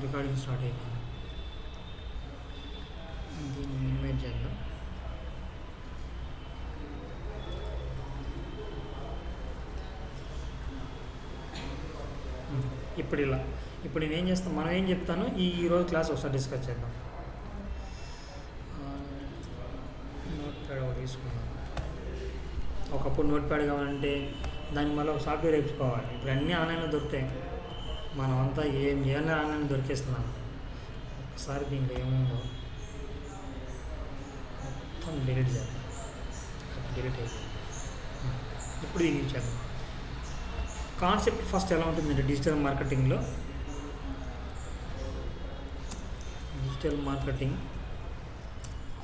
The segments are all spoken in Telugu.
రికార్డింగ్ స్టార్ట్ అయిపోయింది. దీన్ని మినిమైజ్ చేద్దాం. ఇప్పుడు నేనేం చేస్తాను, మనం ఏం చెప్తాను ఈరోజు క్లాస్ ఒకసారి డిస్కస్ చేద్దాం. నోట్ ప్యాడ్ ఒకటి తీసుకున్నాం. ఒకప్పుడు నోట్ ప్యాడ్ కావాలంటే దానికి మళ్ళీ ఒక సాఫ్ట్వేర్ వేయించుకోవాలి. ఇప్పుడు అన్నీ ఆన్లైన్లో దొరుకుతాయి. మనం అంతా ఏం చేయాలి ఆన్లైన్ దొరికేస్తున్నాం. ఒకసారి దీంట్లో ఏముందో మొత్తం డిలీట్ చేద్దాం. డిలీట్ అయిపోయింది. ఇప్పుడు దీన్ని చేద్దాం. కాన్సెప్ట్ ఫస్ట్ ఎలా ఉంటుందంటే డిజిటల్ మార్కెటింగ్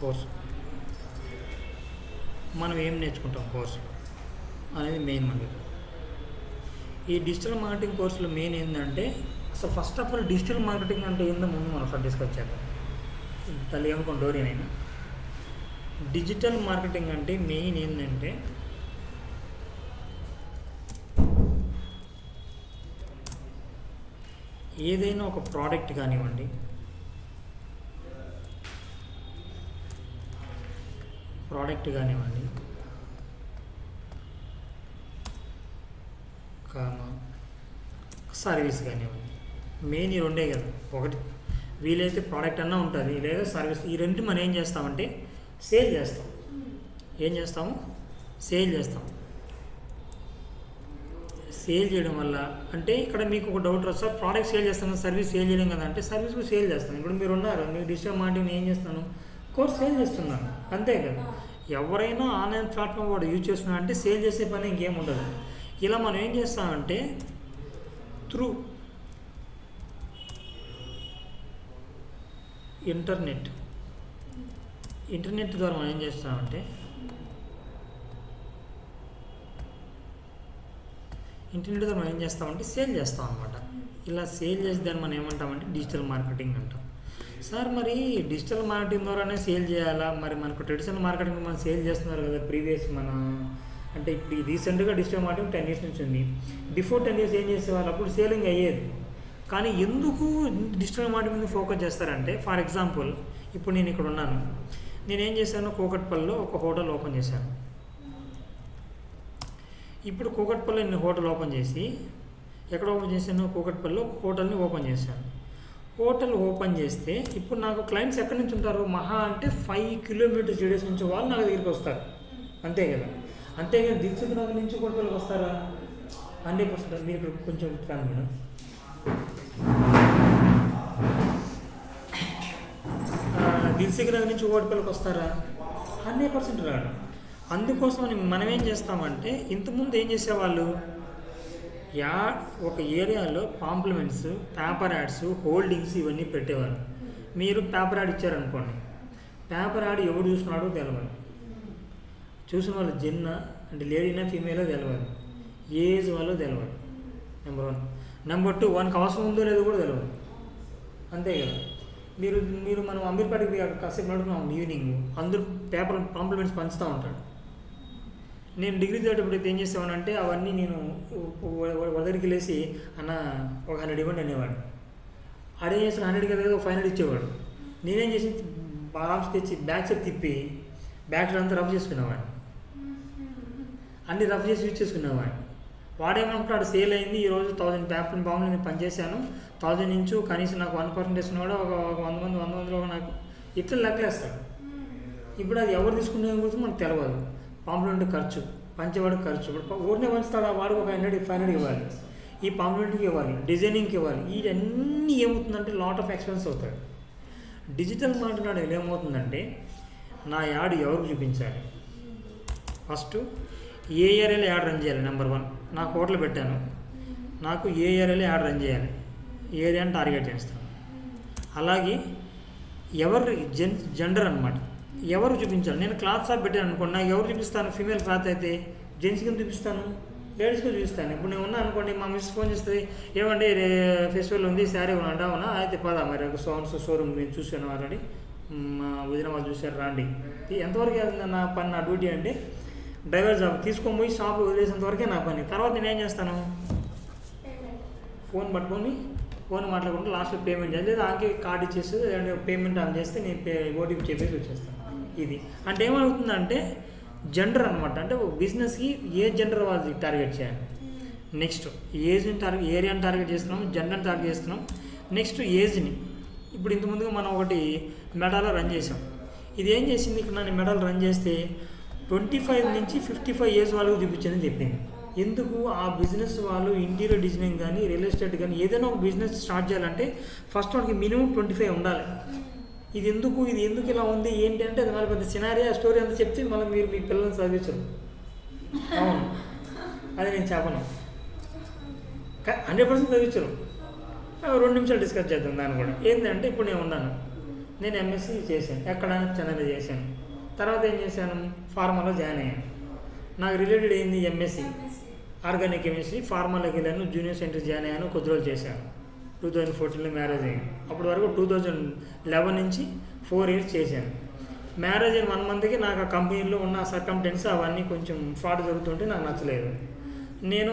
కోర్సు మనం ఏం నేర్చుకుంటాం కోర్సు అనేది మెయిన్. మనకి ఈ డిజిటల్ మార్కెటింగ్ కోర్సులో మెయిన్ ఏంటంటే అసలు first of all digital marketing అంటే ఏందో ముందు మనం ఒకసారి డిస్కస్ చేద్దాం. తల్లి ఏమనుకోండి డోరీనైనా డిజిటల్ మార్కెటింగ్ అంటే మెయిన్ ఏంటంటే ఏదైనా ఒక ప్రోడక్ట్ కానివ్వండి, సర్వీస్ కానివ్వండి, మెయిన్ ఈ రెండే కదా. ఒకటి వీలైతే ప్రోడక్ట్ అన్నా ఉంటుంది, లేదా సర్వీస్. ఈ రెండు మనం ఏం చేస్తామంటే సేల్ చేస్తాం. సేల్ చేయడం వల్ల అంటే ఇక్కడ మీకు ఒక డౌట్ రాదు, సార్ ప్రోడక్ట్ సేల్ చేస్తాను కదా, సర్వీస్ సేల్ చేయడం కదా అంటే సర్వీస్ కూడా సేల్ చేస్తాను. ఇప్పుడు మీరు ఉన్నారు, మీరు డిజిటల్ మార్కెటింగ్ ఏం చేస్తున్నాను, కోర్స్ సేల్ చేస్తున్నాను, అంతే కదా. ఎవరైనా ఆన్లైన్ ప్లాట్ఫామ్ కూడా యూజ్ చేస్తున్నా అంటే సేల్ చేసే పని ఇంకేం ఉండదు. ఇలా మనం ఏం చేస్తామంటే త్రూ ఇంటర్నెట్ ద్వారా మనం ఏం చేస్తామంటే సేల్ చేస్తాం అనమాట. ఇలా సేల్ చేసి దాన్ని మనం ఏమంటామంటే డిజిటల్ మార్కెటింగ్ అంటాం. సార్ మరి డిజిటల్ మార్కెటింగ్ ద్వారానే సేల్ చేయాలా? మరి మనకు ట్రెడిషనల్ మార్కెటింగ్ మనం సేల్ చేస్తున్నారు కదా ప్రీవియస్ అంటే ఇప్పుడు రీసెంట్గా డిజిటల్ మార్కెటింగ్ 10 years నుంచి ఉంది. బిఫోర్ 10 years ఏం చేసేవాళ్ళు, అప్పుడు సేలింగ్ అయ్యేది. కానీ ఎందుకు డిజిటల్ మార్కెటింగ్ మీద ఫోకస్ చేస్తారంటే, ఫర్ ఎగ్జాంపుల్ ఇప్పుడు నేను ఇక్కడ ఉన్నాను, నేనేం చేశాను, కూకట్పల్లిలో ఒక హోటల్ ఓపెన్ చేశాను. ఇప్పుడు కూకట్పల్లిలో నేను హోటల్ ఓపెన్ చేసి ఎక్కడ ఓపెన్ చేశాను, కూకట్పల్లిలో హోటల్ని ఓపెన్ చేశాను. హోటల్ ఓపెన్ చేస్తే ఇప్పుడు నాకు క్లయింట్స్ ఎక్కడి నుంచి ఉంటారు, మహా అంటే 5 kilometers రేడియస్ నుంచి వాళ్ళు నాకు దగ్గరికి వస్తారు, అంతే కదా. అంతేగాని దిల్సుఖ్ నగర్ నుంచి కూకట్పల్లికి వస్తారా? 100%. మీరు ఇక్కడ కొంచెం ఫ్యాన్ మేడం, దిల్సుఖ్ నగర్ నుంచి కూకట్పల్లికి వస్తారా? 100% రాడు. అందుకోసం మనం ఏం చేస్తామంటే, ఇంతకుముందు ఏం చేసేవాళ్ళు, ఒక ఏరియాలో పాంప్లిమెంట్స్, పేపర్ యాడ్స్, హోల్డింగ్స్ ఇవన్నీ పెట్టేవారు. మీరు పేపర్ యాడ్ ఇచ్చారనుకోండి, పేపర్ యాడ్ ఎవడు చూస్తున్నాడో తెలియదు. చూసిన వాళ్ళు జెన్న అంటే లేడీనా ఫీమేలో తెలియదు, ఏజ్ వాళ్ళు తెలియదు. నెంబర్ 1. నెంబర్ 2, వానికి అవసరం ఉందో లేదో కూడా తెలియదు, అంతే కదా. మీరు మనం అమీర్పేటకి కాసేపు నడుపున్నాం ఈవినింగ్, అందరూ పేపర్ పాంప్లిమెంట్స్ పంచుతూ ఉంటాడు. నేను డిగ్రీ చదివేటప్పుడు ఏం చేసేవానంటే అవన్నీ నేను వదరికి వెళ్ళేసి అన్న ఒక 100 ఇవ్వండి అనేవాడు. ఆడేం చేసిన 100 కదా ఒక 500 ఇచ్చేవాడు. నేనేం చేసి బాక్స్ తెచ్చి బ్యాక్ సైడ్ తిప్పి బ్యాక్ సైడ్ అంతా రఫ్ చేసుకునేవాడు, అన్నీ రఫ్ చేసి యూజ్ చేసుకునేవాడు. వాడేమంటాడు, సేల్ అయింది ఈరోజు 1000 పేపర్ బాంబులు నేను పనిచేశాను, 1000 నుంచి కనీసం నాకు 1% వేసుకున్నాడు, ఒక 100 మందిలో నాకు ఇట్లా లెక్కలేస్తాడు. ఇప్పుడు అది ఎవరు తీసుకునే గురించి మనకు తెలియదు. పాంప్లెంట్ ఖర్చు, పంచేవాడికి ఖర్చు, ఇప్పుడు ఊరినే పంచుతాడు, వాడికి ఒక 500 ఇవ్వాలి, ఈ పాంప్లెంట్కి ఇవ్వాలి, డిజైనింగ్కి ఇవ్వాలి. ఇవన్నీ ఏమవుతుందంటే లాట్ ఆఫ్ ఎక్స్పెన్స్ అవుతాడు. డిజిటల్ మార్కెటింగ్ ఏమవుతుందంటే, నా యాడ్ ఎవరికి చూపించాలి, ఫస్ట్ ఏ ఏరియాలో యాడ్ రన్ చేయాలి. నెంబర్ 1, నాకు హోటల్ పెట్టాను, నాకు ఏ ఏరియాలో యాడ్ రన్ చేయాలి, ఏరియాని టార్గెట్ చేస్తాను. అలాగే ఎవరు జెండర్ అనమాట, ఎవరు చూపించాలి. నేను క్లాత్ షాప్ పెట్టాను అనుకోండి, నాకు ఎవరు చూపిస్తాను, ఫీమేల్ క్లాత్ అయితే జెంట్స్కి చూపిస్తాను, లేడీస్కి చూపిస్తాను. ఇప్పుడు నేను ఉన్నా అనుకోండి, మా మిస్ ఫోన్ చేస్తుంది, ఏమంటే ఫెస్టివల్ ఉంది, శారీ ఉన్నాడు, అవునా అయితే పదా మరి ఒక షోరూమ్ నేను చూశాను ఆల్రెడీ, మా వదిన వాళ్ళు చూశారు రాండి. ఎంతవరకు నా పని, నా డ్యూటీ అంటే డ్రైవర్ జాబ్ తీసుకొని పోయి షాప్లో వదిలేసేంతవరకే నా పని. తర్వాత నేను ఏం చేస్తాను, ఫోన్ పట్టుకొని ఫోన్ మాట్లాడుకుంటే లాస్ట్లో పేమెంట్ చేయాలి, లేదా ఆకే కార్డు ఇచ్చేసి పేమెంట్ ఆన్ చేస్తే నేను ఓటీపీ చెప్పేసి వచ్చేస్తాను. ఇది అంటే ఏమవుతుందంటే జెండర్ అనమాట, అంటే బిజినెస్కి ఏ జెండర్ వాళ్ళకి టార్గెట్ చేయాలి. నెక్స్ట్ ఏజ్ని టార్గెట్, ఏరియాని టార్గెట్ చేస్తున్నాం, జెండర్ని టార్గెట్ చేస్తున్నాం. నెక్స్ట్ ఏజ్ని, ఇప్పుడు ఇంతకుముందుగా మనం ఒకటి మెడాలో రన్ చేసాం. ఇది ఏం చేసింది, ఇక్కడ నేను మెడాలో రన్ చేస్తే 25 నుంచి 55 ఏజ్ వాళ్ళకు చూపించని చెప్పింది. ఎందుకు, ఆ బిజినెస్ వాళ్ళు ఇంటీరియర్ డిజైనింగ్ కానీ రియల్ ఎస్టేట్ కానీ ఏదైనా ఒక బిజినెస్ స్టార్ట్ చేయాలంటే ఫస్ట్ వాడికి మినిమం 25 ఉండాలి. ఇది ఎందుకు ఇలా ఉంది ఏంటి అంటే అది మళ్ళీ పెద్ద సినారియా స్టోరీ అంతా చెప్తే మళ్ళీ మీరు మీ పిల్లల్ని చదివించరు. అవును, అది నేను చెప్పను, 100% చదివించరు. 2 నిమిషాలు డిస్కస్ చేద్దాం దాన్ని కూడా. ఏంటంటే ఇప్పుడు నేను ఎంఎస్సీ చేశాను, ఎక్కడ చెన్నైలో చేశాను. తర్వాత ఏం చేశాను, ఫార్మాలో జాయిన్ అయ్యాను. నాకు రిలేటెడ్ ఏంది ఎంఎస్సీ ఆర్గానిక్ కెమిస్ట్రీ, ఫార్మాలోకి వెళ్ళాను, జూనియర్ సెంటర్ జాయిన్ అయ్యాను, కొద్ది రోజులు చేశాను. 2014లో మ్యారేజ్ అయ్యింది. అప్పటి వరకు 2011 నుంచి 4 years చేశాను. మ్యారేజ్ అయిన 1 monthకి నాకు ఆ కంపెనీలో ఉన్న సర్కమ్టెన్స్ అవన్నీ కొంచెం ఫ్రాడ్ జరుగుతుంటే నాకు నచ్చలేదు. నేను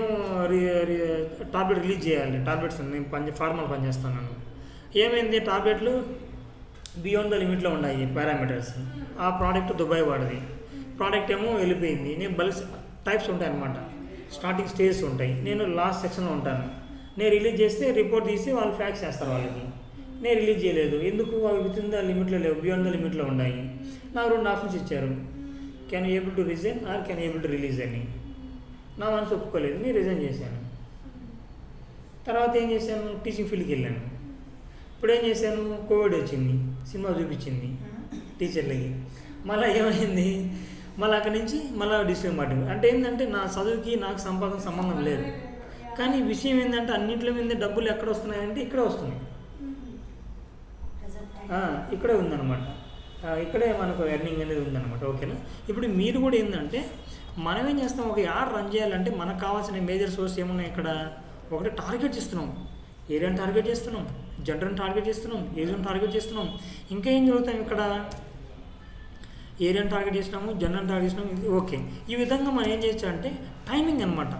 టాబ్లెట్ రిలీజ్ చేయాలి, టాబ్లెట్స్ నేను ఫార్మాలు పనిచేస్తున్నాను. ఏమైంది, టాబ్లెట్లు బియాండ్ ద లిమిట్లో ఉన్నాయి పారామీటర్స్. ఆ ప్రోడక్ట్ దుబాయ్ వాడిది, ప్రోడక్ట్ ఏమో వెళ్ళిపోయింది. నేను బల్క్ టైప్స్ ఉంటాయి అన్నమాట, స్టార్టింగ్ స్టేజెస్ ఉంటాయి. నేను లాస్ట్ సెక్షన్లో ఉంటాను. నేను రిలీజ్ చేస్తే రిపోర్ట్ తీసి వాళ్ళు ఫ్యాక్స్ చేస్తారు వాళ్ళకి. నేను రిలీజ్ చేయలేదు, ఎందుకు, అవి విత్ ఇన్ ద లిమిట్లో లేవు, బియాండ్ ద లిమిట్లో ఉన్నాయి. నాకు 2 ఆప్షన్స్ ఇచ్చారు, can you able to resign or can you able to release అని. నా మనసు ఒప్పుకోలేదు, నేను రిజైన్ చేశాను. తర్వాత ఏం చేశాను, టీచింగ్ ఫీల్డ్కి వెళ్ళాను. ఇప్పుడు ఏం చేశాను, కోవిడ్ వచ్చింది, సినిమా చూపించింది టీచర్లకి. మళ్ళీ ఏమైంది, మళ్ళీ అక్కడి నుంచి మళ్ళీ డిస్ట్రిక్ట్ మార్కెటింగ్. అంటే ఏంటంటే నా చదువుకి నాకు సంపాదన సంబంధం లేదు, కానీ విషయం ఏంటంటే అన్నింటిలో మీద డబ్బులు ఎక్కడ వస్తున్నాయంటే ఇక్కడే వస్తున్నాయి, ఇక్కడే ఉందన్నమాట. ఇక్కడే మనకు ఎర్నింగ్ అనేది ఉందన్నమాట. ఓకేనా. ఇప్పుడు మీరు కూడా ఏంటంటే మనం ఏం చేస్తాం, ఒక యాడ్ రన్ చేయాలంటే మనకు కావాల్సిన మేజర్ సోర్స్ ఏమున్నాయి ఇక్కడ. ఒకటి టార్గెట్ చేస్తున్నాం, ఏరియాని టార్గెట్ చేస్తున్నాం, జెండర్ని టార్గెట్ చేస్తున్నాం, ఏజ్ని టార్గెట్ చేస్తున్నాం. ఇంకా ఏం జరుగుతాం ఇక్కడ, ఏరియాని టార్గెట్ చేసినాము, జెండర్ని టార్గెట్ చేసినాము. ఓకే, ఈ విధంగా మనం ఏం చేయొచ్చు అంటే టైమింగ్ అనమాట,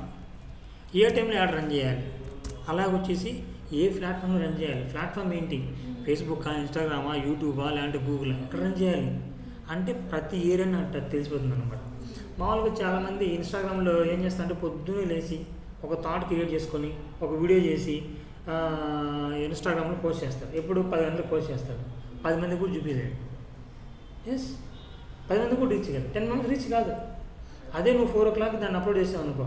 ఏ టైంలో యాడ్ రన్ చేయాలి, అలాగొచ్చేసి ఏ ప్లాట్ఫామ్లో రన్ చేయాలి. ప్లాట్ఫామ్ ఏంటి, ఫేస్బుక్, ఇన్స్టాగ్రామా, యూట్యూబా, లేదంటే గూగుల్, ఎక్కడ రన్ చేయాలి అంటే ప్రతి ఏరియాని అంటే తెలిసిపోతుంది అనమాట. మామూలుగా చాలామంది ఇన్స్టాగ్రామ్లో ఏం చేస్తారంటే పొద్దున్నే లేచి ఒక థాట్ క్రియేట్ చేసుకొని ఒక వీడియో చేసి ఇన్స్టాగ్రామ్లో పోస్ట్ చేస్తారు. ఎప్పుడు 10 గంటలకు పోస్ట్ చేస్తారు, 10 మందికి కూడా చూపించలేదు. ఎస్, 10 మందికి కూడా రీచ్ కాదు, 10 మంది రీచ్ కాదు. అదే నువ్వు 4 o'clock దాన్ని అప్లోడ్ చేసావు అనుకో,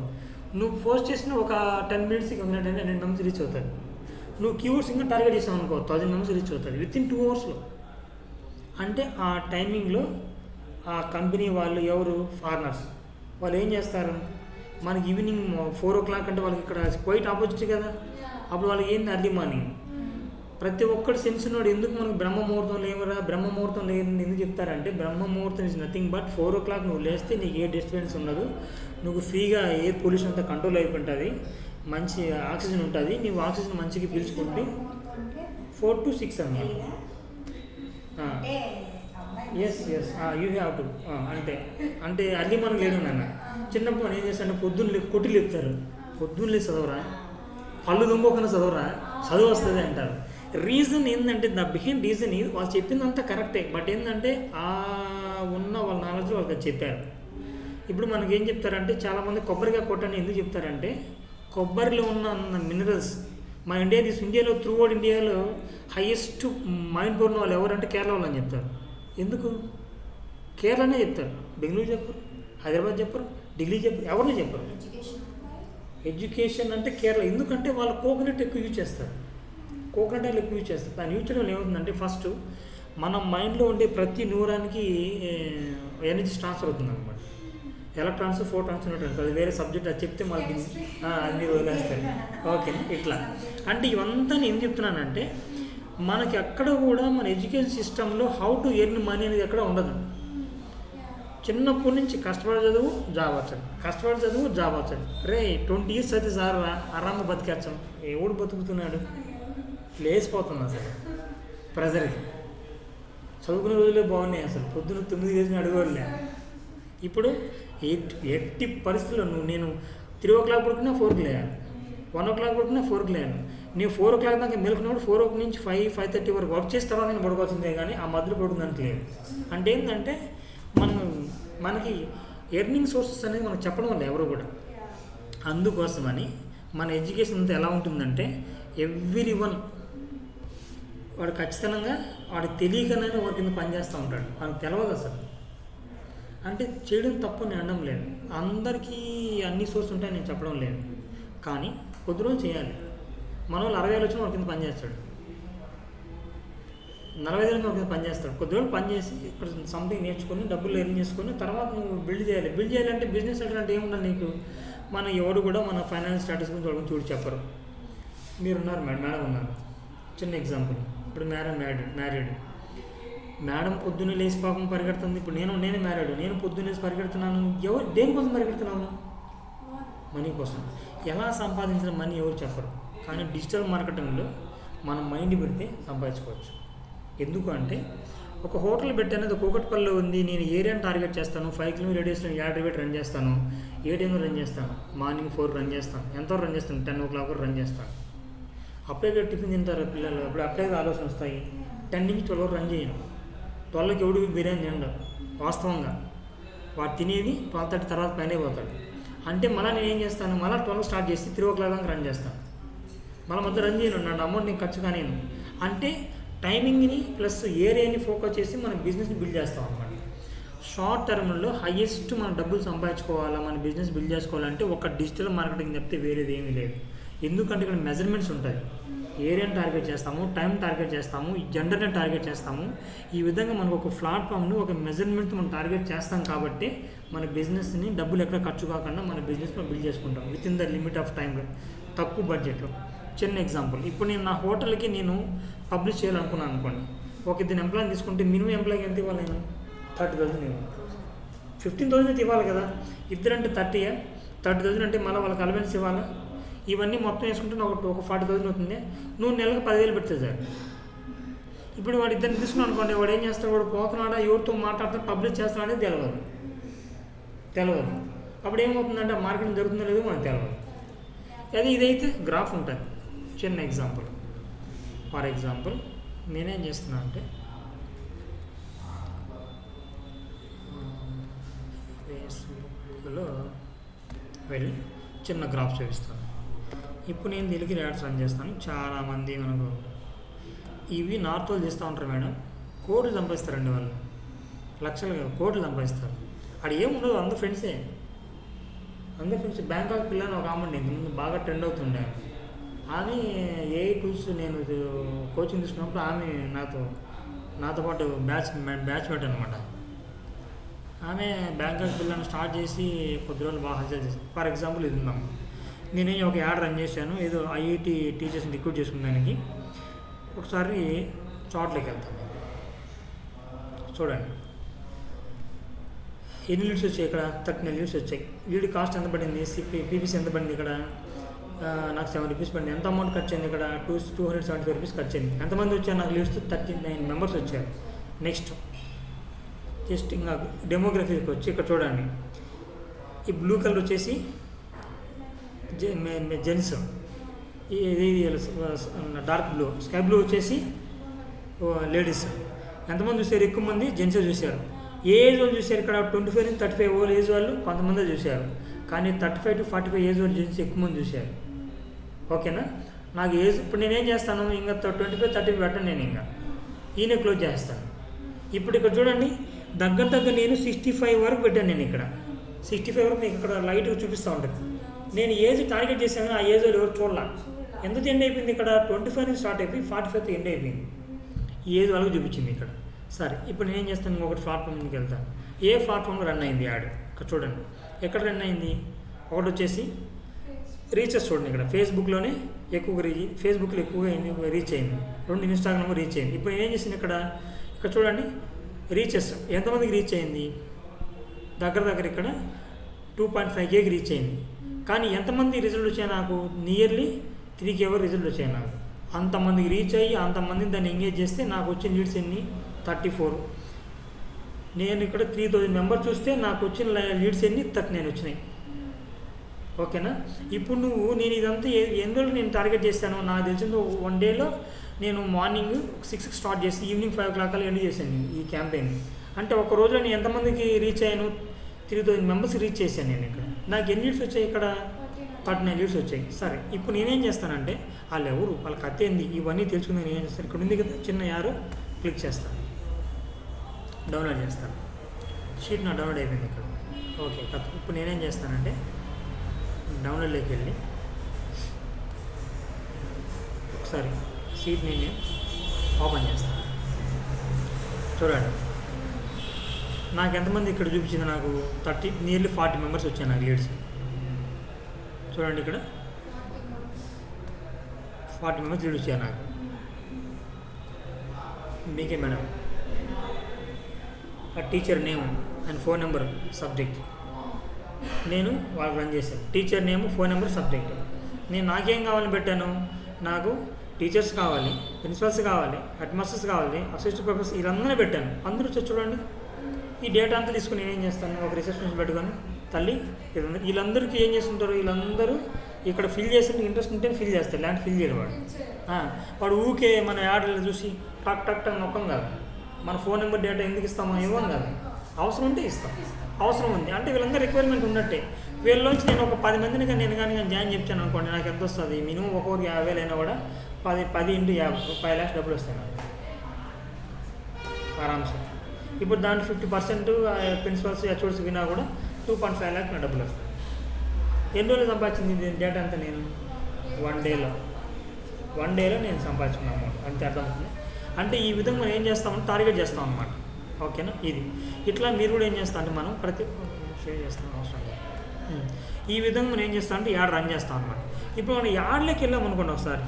నువ్వు పోస్ట్ చేసిన ఒక 10 minutesకి 100 members రీచ్ అవుతారు. నువ్వు కీవర్డ్స్ ఇంకా టార్గెట్ చేసావు అనుకో 1000 members రీచ్ అవుతుంది విత్ ఇన్ 2 hours. అంటే ఆ టైమింగ్లో ఆ కంపెనీ వాళ్ళు ఎవరు, ఫారినర్స్, వాళ్ళు ఏం చేస్తారు, మనకి ఈవినింగ్ 4 o'clock అంటే వాళ్ళకి ఇక్కడ క్వైట్ ఆపోజిట్ కదా. అప్పుడు వాళ్ళకి ఏంది, అర్లీ మార్నింగ్. ప్రతి ఒక్కటి సెన్స్ ఉన్నాడు. ఎందుకు మనకు బ్రహ్మముహూర్తం లేవరా, బ్రహ్మముహూర్తం లేదని ఎందుకు చెప్తారంటే, బ్రహ్మముహూర్తం ఇస్ నథింగ్ బట్ 4 o'clock నువ్వు లేస్తే నీకు ఏ డిస్టర్బెన్స్ ఉండదు, నువ్వు ఫ్రీగా ఎయిర్ పొల్యూషన్ అంతా కంట్రోల్ అయిపోతుంది, మంచి ఆక్సిజన్ ఉంటుంది, నీవు ఆక్సిజన్ మంచిగా పీల్చుకుంటే 4 to 6 అన్నమాట. Yes you have to. అంటే అర్లీ మార్నింగ్ లేదు నాన్న. చిన్నప్పుడు మనం ఏం చేస్తానంటే పొద్దున్న కొట్టి లేపుతారు, పొద్దున్న చదవరా, పళ్ళు దొంగకుండా చదవరా, చదువు వస్తుంది అంటారు. రీజన్ ఏంటంటే ద బిహైండ్ రీజన్ వాళ్ళు చెప్పిందంతా కరెక్టే, బట్ ఏంటంటే ఉన్న వాళ్ళ నాలెడ్జ్ వాళ్ళకి చెప్పారు. ఇప్పుడు మనకి ఏం చెప్తారంటే చాలామంది కొబ్బరిగా కొట్టని ఎందుకు చెప్తారంటే, కొబ్బరిలో ఉన్న మినరల్స్ మన ఇండియాలో త్రూఅవుట్ ఇండియాలో హైయెస్ట్ మైండ్ పవర్ ఉన్న వాళ్ళు ఎవరంటే కేరళ వాళ్ళు అని చెప్తారు. ఎందుకు కేరళనే చెప్తారు, బెంగళూరు చెప్పరు, హైదరాబాద్ చెప్పరు, ఢిల్లీ చెప్పరు, ఎవరిని చెప్పరు. ఎడ్యుకేషన్ అంటే కేరళ, ఎందుకంటే వాళ్ళు కోకోనట్ ఎక్కువ యూజ్ చేస్తారు, కోకోనట్ ఆయిల్ ఎక్కువ యూజ్ చేస్తారు. దాన్ని యూజ్ చేయడం ఏమవుతుందంటే ఫస్ట్ మన మైండ్లో ఉండే ప్రతి న్యూరాన్కి ఎనర్జీ ట్రాన్స్ఫర్ అవుతుంది అనమాట. ఎలక్ట్రాన్స్, ఫోటాన్స్, న్యూట్రాన్స్, అది వేరే సబ్జెక్ట్, అది చెప్తే మళ్ళీ అన్నీ వదిలేస్తారు. ఓకే, ఇట్లా అంటే ఇవంతా నేను ఏం చెప్తున్నానంటే మనకి ఎక్కడ కూడా మన ఎడ్యుకేషన్ సిస్టంలో హౌ టు ఎర్న్ మనీ అనేది ఎక్కడ ఉండదు. చిన్నప్పటి నుంచి కష్టపడి చదువు జాబ్ వచ్చాడు, కష్టపడి చదువు జాబ్ వచ్చాడు. రే 20 years అయితే సార్ ఆరాంగా బతికేచ్చాం, ఎవడు బతుకుతున్నాడు, లేచిపోతుంది అసలు ప్రెజర్కి. చదువుకునే రోజులే బాగున్నాయి, అసలు పొద్దున్న 9 చేసిన అడుగులే. ఇప్పుడు ఎట్టి పరిస్థితుల్లో నేను 3 o'clock పడుకున్నా 4కి లేయాలి, 1 o'clock పడుకున్నా 4కి లేయాలి. నేను 4 o'clock దాకా మెలుకున్నప్పుడు 4 నుంచి 5-5:30 వరకు వర్క్ చేసిన తర్వాత నేను పడుకోవాల్సిందే, కానీ ఆ మధ్యలో పడుకుందానికి లేదు. అంటే ఏంటంటే మనకి ఎర్నింగ్ సోర్సెస్ అనేది మనకు చెప్పడం వల్ల ఎవరు కూడా. అందుకోసమని మన ఎడ్యుకేషన్ అంతా ఎలా ఉంటుందంటే ఎవ్రీవన్ వాడు ఖచ్చితంగా వాడికి తెలియకనే వాడి కింద పనిచేస్తూ ఉంటాడు, వాడికి తెలియదు అసలు. అంటే చేయడం తప్పు నేను అనడం లేదు, అందరికీ అన్ని సోర్స్ ఉంటాయని నేను చెప్పడం లేదు, కానీ కొద్ది రోజులు చేయాలి. మన వాళ్ళు 60 ఏళ్ళు వచ్చిన వాడి కింద పనిచేస్తాడు, 40 ఏళ్ళకి వాడి కింద పనిచేస్తాడు. కొద్ది రోజులు పనిచేసి ఇక్కడ సంథింగ్ నేర్చుకొని డబ్బులు ఎర్న్ చేసుకొని తర్వాత నువ్వు బిల్డ్ చేయాలి. బిల్డ్ చేయాలంటే బిజినెస్ అంటే ఏముండదు నీకు. మన ఎవడు కూడా మన ఫైనాన్స్ స్టాటస్ గురించి వాళ్ళని చూడు చెప్పరు. మీరున్నారు మేడం ఉన్నారు, చిన్న ఎగ్జాంపుల్. ఇప్పుడు మ్యారీడ్ మేడం పొద్దున్నే లేచి పాపం పరిగెడుతుంది. ఇప్పుడు నేనే మ్యారీడ్, నేను పొద్దున్నే లేచి పరిగెడుతున్నాను. దేనికోసం పరిగెడుతున్నాము? మనీ కోసం. ఎలా సంపాదించిన మనీ ఎవరు చెప్పరు, కానీ డిజిటల్ మార్కెటింగ్లో మనం మైండ్ పెడితే సంపాదించుకోవచ్చు. ఎందుకు అంటే ఒక హోటల్ పెట్టాను, అది కూకట్పల్లిలో ఉంది, నేను ఏరియాని టార్గెట్ చేస్తాను, 5 కిలోమీటర్ రేడియస్లో యాడ్ రేట్ రన్ చేస్తాను, ఏ టైంలో రన్ చేస్తాను, మార్నింగ్ 4 రన్ చేస్తాను, ఎంతవరకు రన్ చేస్తాను, 10 o'clock రన్ చేస్తాను. అప్పుడే టిఫిన్ తింటారు పిల్లలు, అప్పుడు అప్పుడే ఆలోచన వస్తాయి. 10 నుంచి 12 వరకు రన్ చేయను. 12కి ఎవడు బిర్యానీ తినడం వాస్తవంగా, వాడు తినేది 12:30 తర్వాత పైనే పోతాడు. అంటే మళ్ళీ నేను ఏం చేస్తాను, మళ్ళీ 12 స్టార్ట్ చేసి 3 o'clock దాకా రన్ చేస్తాను. మళ్ళీ మధ్య రన్ చేయను, నా అమౌంట్ నేను ఖర్చు కానేను. అంటే టైమింగ్ని ప్లస్ ఏరియాని ఫోకస్ చేసి మన బిజినెస్ని బిల్డ్ చేస్తాం అన్నమాట. షార్ట్ టర్మ్లో హైయెస్ట్ మనం డబ్బులు సంపాదించుకోవాలా, మన బిజినెస్ బిల్డ్ చేసుకోవాలంటే ఒక డిజిటల్ మార్కెటింగ్ చెప్తే వేరేది ఏమీ లేదు. ఎందుకంటే ఇక్కడ మెజర్మెంట్స్ ఉంటాయి, ఏరియాని టార్గెట్ చేస్తాము, టైం టార్గెట్ చేస్తాము, జెండర్ని టార్గెట్ చేస్తాము. ఈ విధంగా మనకు ఒక ప్లాట్ఫామ్ను ఒక మెజర్మెంట్ మనం టార్గెట్ చేస్తాం కాబట్టి మన బిజినెస్ని డబ్బులు ఎక్కడ ఖర్చు కాకుండా మన బిజినెస్ మనం బిల్డ్ చేసుకుంటాం with in the limit of టైంలో, తక్కువ బడ్జెట్లో. చిన్న ఎగ్జాంపుల్, ఇప్పుడు నేను నా హోటల్కి నేను పబ్లిష్ చేయాలనుకున్నాను అనుకోండి, ఒక ఇద్దరు ఎంప్లాయీని తీసుకుంటే మినిమం ఎంప్లాయ్కి ఎంత ఇవ్వాలి, నేను 30,000 ఇవ్వాలి. 15,000 అయితే ఇవ్వాలి కదా. ఇద్దరంటే 30,000 అంటే మళ్ళీ వాళ్ళకి అలవెన్స్ ఇవ్వాలి. ఇవన్నీ మొత్తం వేసుకుంటే ఒక 40,000 అవుతుంది. నువ్వు నెలకు 10,000 పెడితే సార్. ఇప్పుడు వాడు ఇద్దరిని తీసుకున్నాను అనుకోండి, వాడు ఏం చేస్తాడు, వాడు పోతున్నాడా, ఎవరితో మాట్లాడుతూ పబ్లిష్ చేస్తాడు అనేది తెలియదు. అప్పుడు ఏమవుతుందంటే మార్కెటింగ్ జరుగుతుందో లేదో మనకు తెలియదు. అదే ఇదైతే గ్రాఫ్ ఉంటుంది. చిన్న ఎగ్జాంపుల్, ఫర్ ఎగ్జాంపుల్ నేనేం చేస్తున్నా అంటే ఫేస్బుక్లో వెళ్ళి చిన్న గ్రాఫ్ చూపిస్తాను. ఇప్పుడు నేను దీనికి యాడ్స్ రన్ చేస్తాను. చాలామంది మనకు ఇవి నార్త్ వాళ్ళు చేస్తూ ఉంటారు మేడం, కోట్లు సంపాదిస్తారండి వాళ్ళు, లక్షలు కోట్లు సంపాదిస్తారు. అక్కడ ఏముండదు, అందరు ఫ్రెండ్స్. బ్యాంకాక్ పిల్లని ఒక ఆమె ముందు బాగా ట్రెండ్ అవుతుండే. ఆమె ఏఐ టూల్స్ నేను కోచింగ్ తీసుకున్నప్పుడు ఆమె నాతో పాటు బ్యాచ్మేట్ అనమాట. ఆమె బ్యాంకాక్ పిల్లని స్టార్ట్ చేసి కొద్ది రోజులు బాగా హల్చల్ చేసింది. ఫర్ ఎగ్జాంపుల్ ఇది ఉందాం, నేనే ఒక యాడ్ రన్ చేశాను, ఏదో ఐఐటి టీచర్స్ని రిక్రూట్ చేసుకునేదానికి. ఒకసారి చాట్లోకి వెళ్తాను, చూడండి ఎన్ని లీడ్స్ వచ్చాయి. ఇక్కడ 39 లీడ్స్ వచ్చాయి. లీడ్ కాస్ట్ ఎంత పడింది, పీపీసీ ఎంత పడింది, ఇక్కడ నాకు 7 రూపీస్ పడింది. ఎంత అమౌంట్ ఖర్చు అయింది, ఇక్కడ 275 రూపీస్ ఖర్చు అయింది. ఎంతమంది వచ్చారు నాకు లీడ్స్, 39 మెంబర్స్ వచ్చారు. నెక్స్ట్ జస్ట్ ఇంకా డెమోగ్రఫీకి వచ్చి ఇక్కడ చూడండి, ఈ బ్లూ కలర్ వచ్చేసి జెంట్స్, ఇది డార్క్ బ్లూ, స్కై బ్లూ వచ్చేసి లేడీస్. ఎంతమంది చూసారు, ఎక్కువ మంది జెంట్సే చూశారు. ఏ ఏజ్ వాళ్ళు చూశారు, ఇక్కడ 25 నుంచి 35 ఓల్డ్ ఏజ్ వాళ్ళు కొంతమంది చూశారు, కానీ 35 to 45 ఏజ్ వాళ్ళు జెంట్స్ ఎక్కువ మంది చూశారు. ఓకేనా. నాకు ఏజ్ ఇప్పుడు నేనేం చేస్తాను, ఇంకా 25-30 పెట్టను, నేను ఇంకా ఈయన క్లోజ్ చేస్తాను. ఇప్పుడు ఇక్కడ చూడండి, దగ్గర నేను 65 వరకు పెట్టాను. నేను ఇక్కడ 65 వరకు మీకు ఇక్కడ లైట్గా చూపిస్తూ ఉంటుంది. నేను ఏజ్ టార్గెట్ చేశాను, ఆ ఏజ్ వాళ్ళు ఎవరు చూడాల. ఎంత ఎండ్ అయిపోయింది, ఇక్కడ 25 నుంచి స్టార్ట్ అయిపోయి 45 ఎండ్ అయిపోయింది. ఈ ఏజ్ వాళ్ళకి చూపించింది ఇక్కడ. సరే, ఇప్పుడు నేనేం చేస్తాను, ఇంకొకటి ప్లాట్ఫామ్కి వెళ్తాను. ఏ ప్లాట్ఫామ్లో రన్ అయింది యాడ్, ఇక్కడ చూడండి ఎక్కడ రన్ అయింది. ఒకటి వచ్చేసి రీచెస్ చూడండి, ఇక్కడ ఫేస్బుక్లోనే ఎక్కువగా ఫేస్బుక్లో ఎక్కువగా రీచ్ అయింది. 2 ఇన్స్టాగ్రామ్లో రీచ్ అయింది. ఇప్పుడు నేనేం చేసింది, ఇక్కడ చూడండి రీచెస్ ఎంతమందికి రీచ్ అయింది, దగ్గర ఇక్కడ 2.5Kకి రీచ్ అయింది. కానీ ఎంతమంది రిజల్ట్ వచ్చాయి నాకు, నియర్లీ 3K రిజల్ట్ వచ్చాయి నాకు. అంతమందికి రీచ్ అయ్యి అంతమందిని దాన్ని ఎంగేజ్ చేస్తే నాకు వచ్చిన లీడ్స్ ఎన్ని, 34. నేను ఇక్కడ 3000 మెంబర్స్ చూస్తే నాకు వచ్చిన లీడ్స్ ఎన్ని, 39 వచ్చినాయి. ఓకేనా. ఇప్పుడు నేను ఇదంతా ఎన్ని రోజులు నేను టార్గెట్ చేస్తాను, నాకు తెలిసింది 1 డేలో నేను మార్నింగ్ 6కి స్టార్ట్ చేసి ఈవినింగ్ 5 o'clock ఎండ్ చేశాను ఈ క్యాంపెయిన్. అంటే ఒక రోజులో నేను ఎంతమందికి రీచ్ అయ్యాను, 3000 మెంబర్స్కి రీచ్ చేశాను నేను. ఇక్కడ నాకు ఎన్ని లీడ్స్ వచ్చాయి, ఇక్కడ 39 లీడ్స్ వచ్చాయి. సరే, ఇప్పుడు నేనేం చేస్తానంటే వాళ్ళు ఎవరు, వాళ్ళ కథ ఏంది, ఇవన్నీ తెలుసుకుని నేను ఏం చేస్తాను, ఇక్కడ ఉంది కదా చిన్న యారో క్లిక్ చేస్తాను, డౌన్లోడ్ చేస్తాను. షీట్ నా డౌన్లోడ్ అయిపోయింది ఇక్కడ. ఓకే, కథ. ఇప్పుడు నేనేం చేస్తానంటే డౌన్లోడ్లోకి వెళ్ళి ఒకసారి షీట్ని నేను ఓపెన్ చేస్తాను. చూడండి నాకు ఎంతమంది ఇక్కడ చూపించింది, నాకు నియర్లీ 40 మెంబర్స్ వచ్చాయి నాకు లీడ్స్. చూడండి ఇక్కడ 40 మెంబర్స్ లీడ్ వచ్చాయి నాకు. మీకే మేడం ఆ teacher name and phone number subject నేను వాళ్ళకి రన్ చేశాను. Teacher name, phone number, subject. నేను నాకేం కావాలని పెట్టాను, నాకు టీచర్స్ కావాలి, ప్రిన్సిపల్స్ కావాలి, హెడ్ మాస్టర్స్ కావాలి, అసిస్టెంట్ ప్రొఫెసర్స్, వీళ్ళందరూ పెట్టాను. అందరూ చూడండి. ఈ డేటా అంతా తీసుకుని నేనేం చేస్తాను, ఒక రిసెప్షనిస్ట్ పెట్టుకొని తల్లి వీళ్ళందరికీ ఏం చేస్తుంటారు, వీళ్ళందరూ ఇక్కడ ఫిల్ చేసి ఇంట్రెస్ట్ ఉంటే ఫిల్ చేస్తారు, ఇలాంటి ఫిల్ చేయడు వాడు ఊకే మన యాడ్లు చూసి టక్ టక్ టక్ నొక్కం కాదు. మన ఫోన్ నెంబర్ డేటా ఎందుకు ఇస్తామో ఇవ్వం కాదు, అవసరం ఉంటే ఇస్తాం. అవసరం ఉంది అంటే వీళ్ళందరూ రిక్వైర్మెంట్ ఉన్నట్టే. వీళ్ళలోంచి నేను ఒక 10 మందిని కానీ జాయిన్ చెప్తాను అనుకోండి, నాకు ఎంత వస్తుంది, మినిమం ఒక్కొక్కరికి 50,000 అయినా కూడా 10 × 50 5 lakhs డబ్బులు వస్తాయి నాకు ఆరామ్సే. ఇప్పుడు దాంట్లో 50% ప్రిన్సిపల్స్ హెచ్ఓడిస్ వినా కూడా 2.5 lakhs నా డబ్బులు వస్తాయి. ఎన్ని రోజులు సంపాదించింది డేటా అంతా నేను 1 డేలో నేను సంపాదించుకున్న అమౌంట్ అంతే. అర్థమవుతుంది అంటే ఈ విధంగా మనం ఏం చేస్తామంటే టార్గెట్ చేస్తాం అన్నమాట. ఓకేనా. ఇది ఇట్లా మీరు కూడా ఏం చేస్తాం అంటే మనం షేర్ చేస్తాం అవసరం లేదు. ఈ విధంగా మనం ఏం చేస్తాం అంటే యాడ్ రన్ చేస్తాం అన్నమాట. ఇప్పుడు మనం యాడ్లోకి వెళ్ళాం అనుకోండి, ఒకసారి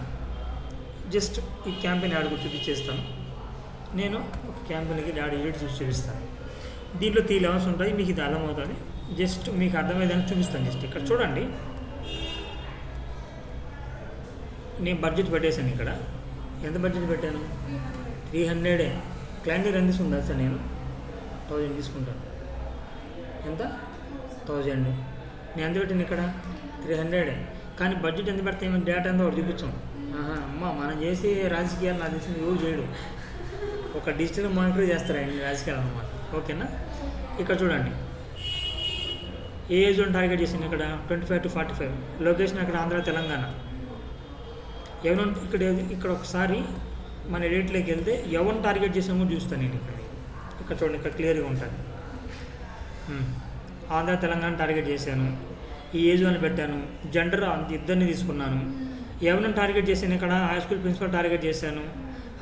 జస్ట్ ఈ క్యాంపెయిన్ యాడ్ కూడా చూపించేస్తాను. నేను ఒక క్యాంపెయిన్కి యాడ్ యూనిట్ చూపిస్తాను. దీంట్లో 3 levels ఉంటాయి, మీకు ఇది అర్థమవుతుంది. జస్ట్ మీకు అర్థమయ్యేదాన్ని చూపిస్తాను. జస్ట్ ఇక్కడ చూడండి, నేను బడ్జెట్ పెట్టేశాను. ఇక్కడ ఎంత బడ్జెట్ పెట్టాను, 300. క్లయింట్ ఎంత తీసుకుందా సార్, నేను 1000 తీసుకుంటాను. ఎంత 1000 నేను ఎంత పెట్టాను ఇక్కడ 300. కానీ బడ్జెట్ ఎంత పెడతామో డేటా ఎంత ఒకటి చూపించాం. అమ్మ మనం చేసే రాజకీయాలు నాకు తెలిసింది ఎవరు చేయడు, ఒక డిజిటల్ మానిటర్ చేస్తారు అన్ని రాజకీయాలు అన్నమాట. ఓకేనా. ఇక్కడ చూడండి ఏ ఏజ్ అని టార్గెట్ చేసింది, ఇక్కడ 25 to 45. లొకేషన్ అక్కడ ఆంధ్ర తెలంగాణ. ఎవరైనా ఇక్కడ ఒకసారి మన ఎడిట్లోకి వెళ్తే ఎవరిని టార్గెట్ చేసామో చూస్తాను నేను. ఇక్కడ చూడండి, ఇక్కడ క్లియర్గా ఉంటుంది. ఆంధ్ర తెలంగాణ టార్గెట్ చేశాను, ఈ ఏజ్ అని పెట్టాను, జెండర్ ఇద్దరిని తీసుకున్నాను. ఎవరిని టార్గెట్ చేశాను, ఇక్కడ హై స్కూల్ ప్రిన్సిపల్ టార్గెట్ చేశాను,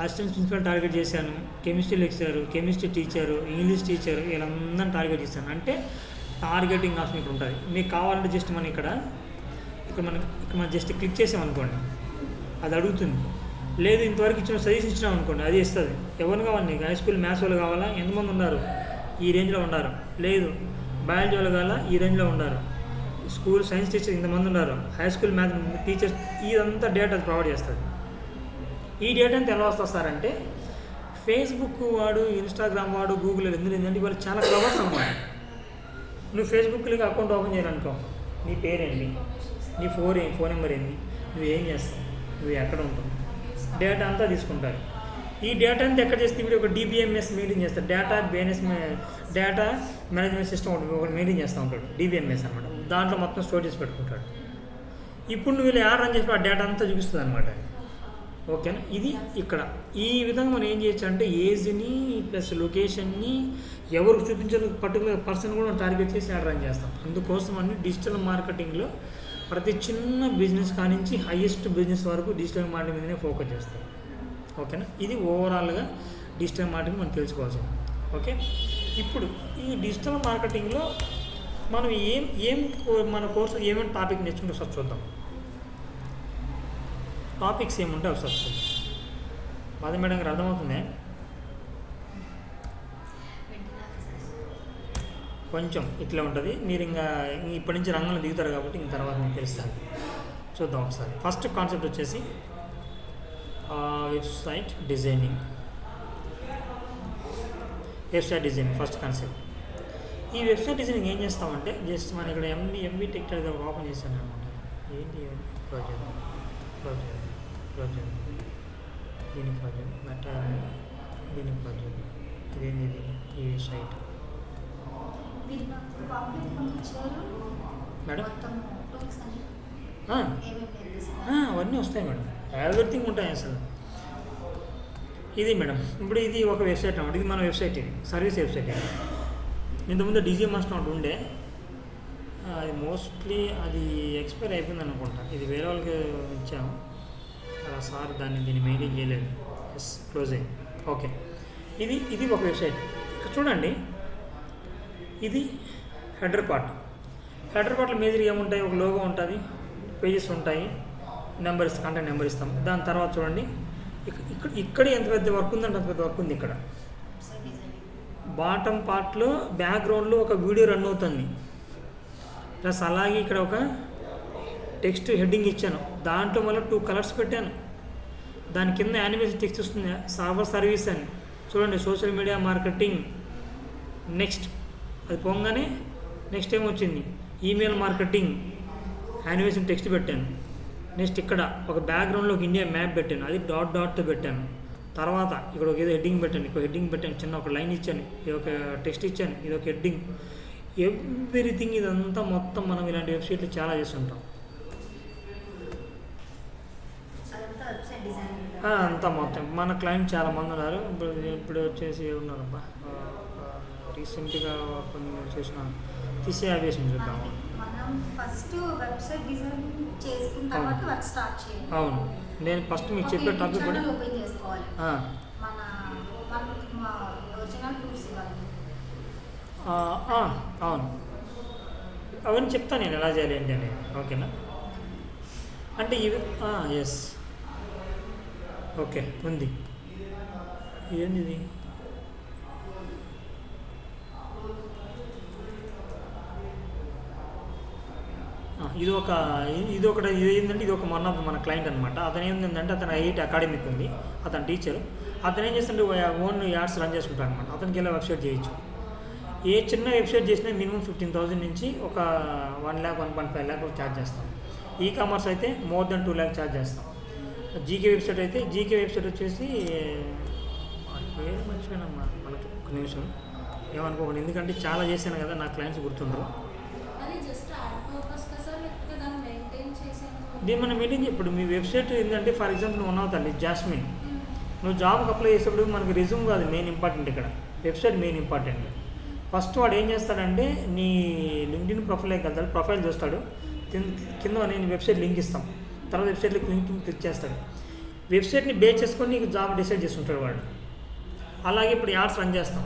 అసిస్టెంట్ ప్రిన్సిపల్ టార్గెట్ చేశాను, chemistry lecturer, chemistry teacher, English teacher, వీళ్ళందరినీ టార్గెట్ చేశాను. అంటే టార్గెటింగ్ ఆప్షన్ ఇక్కడ ఉంటుంది. మీకు కావాలంటే జస్ట్ మనం ఇక్కడ మనం జస్ట్ క్లిక్ చేసామనుకోండి, అది అడుగుతుంది. లేదు ఇంతవరకు ఇచ్చిన సజెషన్ ఇచ్చినాం అనుకోండి, అది ఇస్తుంది. ఎవరిని కావాలి నీకు, హై స్కూల్ మ్యాథ్స్ వాళ్ళు కావాలా, ఎంతమంది ఉన్నారు, ఈ రేంజ్లో ఉన్నారు. లేదు బయాలజీ వాళ్ళు కావాలా, ఈ రేంజ్లో ఉన్నారు. స్కూల్ సైన్స్ టీచర్ ఇంతమంది ఉన్నారు, హై స్కూల్ మ్యాథ్ టీచర్స్, ఇదంతా డేటా ప్రొవైడ్ చేస్తుంది. ఈ డేటా అంతా ఎలా వస్తారంటే ఫేస్బుక్ వాడు, ఇన్స్టాగ్రామ్ వాడు, గూగుల్ ఎందుకంటే వాళ్ళు చాలా క్లవర్స్ అన్నమాట. నువ్వు ఫేస్బుక్లో అకౌంట్ ఓపెన్ చేయాలనుకో, నీ పేరేంటి, నీ ఫోన్ నెంబర్ ఏంటి, నువ్వేం చేస్తావు, నువ్వు ఎక్కడ ఉంటావు, డేటా అంతా తీసుకుంటారు. ఈ డేటా అంతా ఎక్కడ చేస్తే ఇప్పుడు ఒక DBMS మెయింటైన్ చేస్తారు, డేటా మేనేజ్మెంట్ సిస్టమ్ ఒకటి మెయింటైన్ చేస్తూ ఉంటాడు, DBMS అనమాట. దాంట్లో మొత్తం స్టోర్ చేసి పెట్టుకుంటాడు. ఇప్పుడు నువ్వు ఇలా యాడ్ రన్ చేసి ఆ డేటా అంతా చూపిస్తుంది అనమాట. ఓకేనా. ఇది ఇక్కడ ఈ విధంగా మనం ఏం చేయొచ్చు అంటే ఏజ్ని ప్లస్ లొకేషన్ని ఎవరికి చూపించాలి, పర్టికులర్ పర్సన్ కూడా టార్గెట్ చేసి యాడ్ రన్ చేస్తాం. అందుకోసం అన్ని డిజిటల్ మార్కెటింగ్లో ప్రతి చిన్న బిజినెస్ కానించి హైయెస్ట్ బిజినెస్ వరకు డిజిటల్ మార్కెటింగ్ మీదనే ఫోకస్ చేస్తాం. ఓకేనా. ఇది ఓవరాల్గా డిజిటల్ మార్కెటింగ్ మనం తెలుసుకోవాల్సింది. ఓకే. ఇప్పుడు ఈ డిజిటల్ మార్కెటింగ్లో మనం మన కోర్సు ఏమేమి టాపిక్ నేర్చుకుంటే ఒకసారి చూద్దాం. టాపిక్స్ ఏముంటే ఒకసారి చూద్దాం. మాది మేడం గారు అర్థమవుతుంది కొంచెం ఇట్లా ఉంటుంది. మీరు ఇంకా ఇప్పటి నుంచి రంగంలో దిగుతారు కాబట్టి ఇంక తర్వాత మీకు తెలుస్తాను. చూద్దాం ఒకసారి. ఫస్ట్ కాన్సెప్ట్ వచ్చేసి వెబ్సైట్ డిజైనింగ్. ఫస్ట్ కాన్సెప్ట్ ఈ వెబ్సైట్ డిజైనింగ్ ఏం చేస్తామంటే జస్ట్ మనం ఇక్కడ ఎంబీ టెక్టల్ ఓపెన్ చేశాను అనమాట. ఏంటి ప్రాజెక్ట్ దీనికి ప్రాజెక్ట్ మెటాల్ దీనికి ప్రాజెక్ట్ ఇదేంటి ఈ సైట్ మేడం అవన్నీ వస్తాయి మేడం, ఎవ్రీథింగ్ ఉంటాయి అసలు. ఇది మేడం ఇప్పుడు ఇది ఒక వెబ్సైట్ అన్నమాట. ఇది మన వెబ్సైట్, ఇది సర్వీస్ వెబ్సైట్. ఇది ఇంతకుముందు డీజీ మాస్టర్ ఒకటి ఉండే, అది మోస్ట్లీ అది ఎక్స్పైర్ అయిపోయింది అనుకుంటా. ఇది వేరే వాళ్ళకి ఇచ్చాము, అలా సార్ దీన్ని మెయింటైన్ చేయలేదు. ఎస్, క్లోజ్ అయ్యింది. ఓకే, ఇది ఒక వెబ్సైట్. ఇక్కడ చూడండి, ఇది హెడర్ పార్ట్. హెడర్ పార్ట్లో మేజర్ ఏముంటాయి, ఒక లోగో ఉంటుంది, పేజెస్ ఉంటాయి, నెంబర్ ఇస్తాం, కంటెంట్ నెంబర్ ఇస్తాం. దాని తర్వాత చూడండి ఇక్కడ ఎంత పెద్ద వర్క్ ఉందంటే అంత పెద్ద వర్క్ ఉంది. ఇక్కడ బాటమ్ పార్ట్లో బ్యాక్గ్రౌండ్లో ఒక వీడియో రన్ అవుతుంది, ప్లస్ అలాగే ఇక్కడ ఒక టెక్స్ట్ హెడ్డింగ్ ఇచ్చాను, దాంట్లో మళ్ళీ 2 కలర్స్ పెట్టాను. దాని కింద యానిమేషన్ టెక్స్ట్ వస్తుంది, సాఫ్ట్వేర్ సర్వీస్ అని. చూడండి, సోషల్ మీడియా మార్కెటింగ్ నెక్స్ట్, అది పోగానే నెక్స్ట్ ఏమొచ్చింది, ఈమెయిల్ మార్కెటింగ్ యానిమేషన్ టెక్స్ట్ పెట్టాను. నెక్స్ట్ ఇక్కడ ఒక బ్యాక్గ్రౌండ్లో ఒక ఇండియా మ్యాప్ పెట్టాను, అది డాట్తో పెట్టాను. తర్వాత ఇక్కడ ఒక ఏదో హెడ్డింగ్ పెట్టాను, ఇక్కడ హెడ్డింగ్ పెట్టాను, చిన్న ఒక లైన్ ఇచ్చాను, ఇది ఒక టెక్స్ట్ ఇచ్చాను, ఇది ఒక హెడ్డింగ్, ఎవ్రీథింగ్. ఇదంతా మొత్తం మనం ఇలాంటి వెబ్సైట్లు చాలా చేస్తుంటాం. అంతా మొత్తం మన క్లయింట్ చాలా మంది ఉన్నారు. ఇప్పుడు వచ్చేసి ఉన్నారబ్బా, రీసెంట్గా కొన్ని చేసిన తీసే అవేషన్ చూద్దాం. అవును, నేను ఫస్ట్ మీకు చెప్పే టాపిక్ కూడా అవును, అవన్నీ చెప్తాను నేను ఎలా చేయాలి ఏంటి అనేది. ఓకేనా, అంటే ఇవి ఎస్ ఓకే ఉంది. ఏంది ఇది, ఇది ఒకటి ఏంటంటే ఇది ఒక మన క్లయింట్ అనమాట. అతను ఏంటంటే అతను ఐఐటి అకాడమిక్ ఉంది, అతను టీచరు. అతను ఏం చేస్తుంటే ఓన్ యాడ్స్ రన్ చేసుకుంటాడు అనమాట. అతనికి ఇలా వెబ్సైట్ చేయొచ్చు. ఏ చిన్న వెబ్సైట్ చేసినా మినిమం 15,000 నుంచి ఒక 1 lakh 1.5 lakh ఛార్జ్ చేస్తాం. ఈ కామర్స్ అయితే మోర్ దెన్ 2 lakh ఛార్జ్ చేస్తాం. జీకే వెబ్సైట్ అయితే జీకే వెబ్సైట్ వచ్చేసి పేరు మర్చిపోయినమ్మా, మనకి ఒక నిమిషం ఏమనుకోకండి, ఎందుకంటే చాలా చేశాను కదా, నా క్లయింట్స్ గుర్తుండ్రు. దీన్ని మనం మెయింటైన్ ఇప్పుడు మీ వెబ్సైట్ ఏంటంటే, ఫర్ ఎగ్జాంపుల్ నువ్వు ఉన్నావు తల్లి జాస్మిన్, నువ్వు జాబ్కి అప్లై చేసేప్పుడు మనకి రెజ్యూమ్ కాదు మెయిన్ ఇంపార్టెంట్, ఇక్కడ వెబ్సైట్ మెయిన్ ఇంపార్టెంట్. ఫస్ట్ వాడు ఏం చేస్తాడంటే నీ లింక్డ్ఇన్ ప్రొఫైల్కి వెళ్తాడు, ప్రొఫైల్ చూస్తాడు, కింద నేను వెబ్సైట్ లింక్ ఇస్తాం, తర్వాత వెబ్సైట్కి లింక్ క్లిక్ చేస్తాడు. వెబ్సైట్ని బేస్ చేసుకొని నీకు జాబ్ డిసైడ్ చేసుకుంటాడు వాడు. అలాగే ఇప్పుడు యాడ్స్ రన్ చేస్తాం,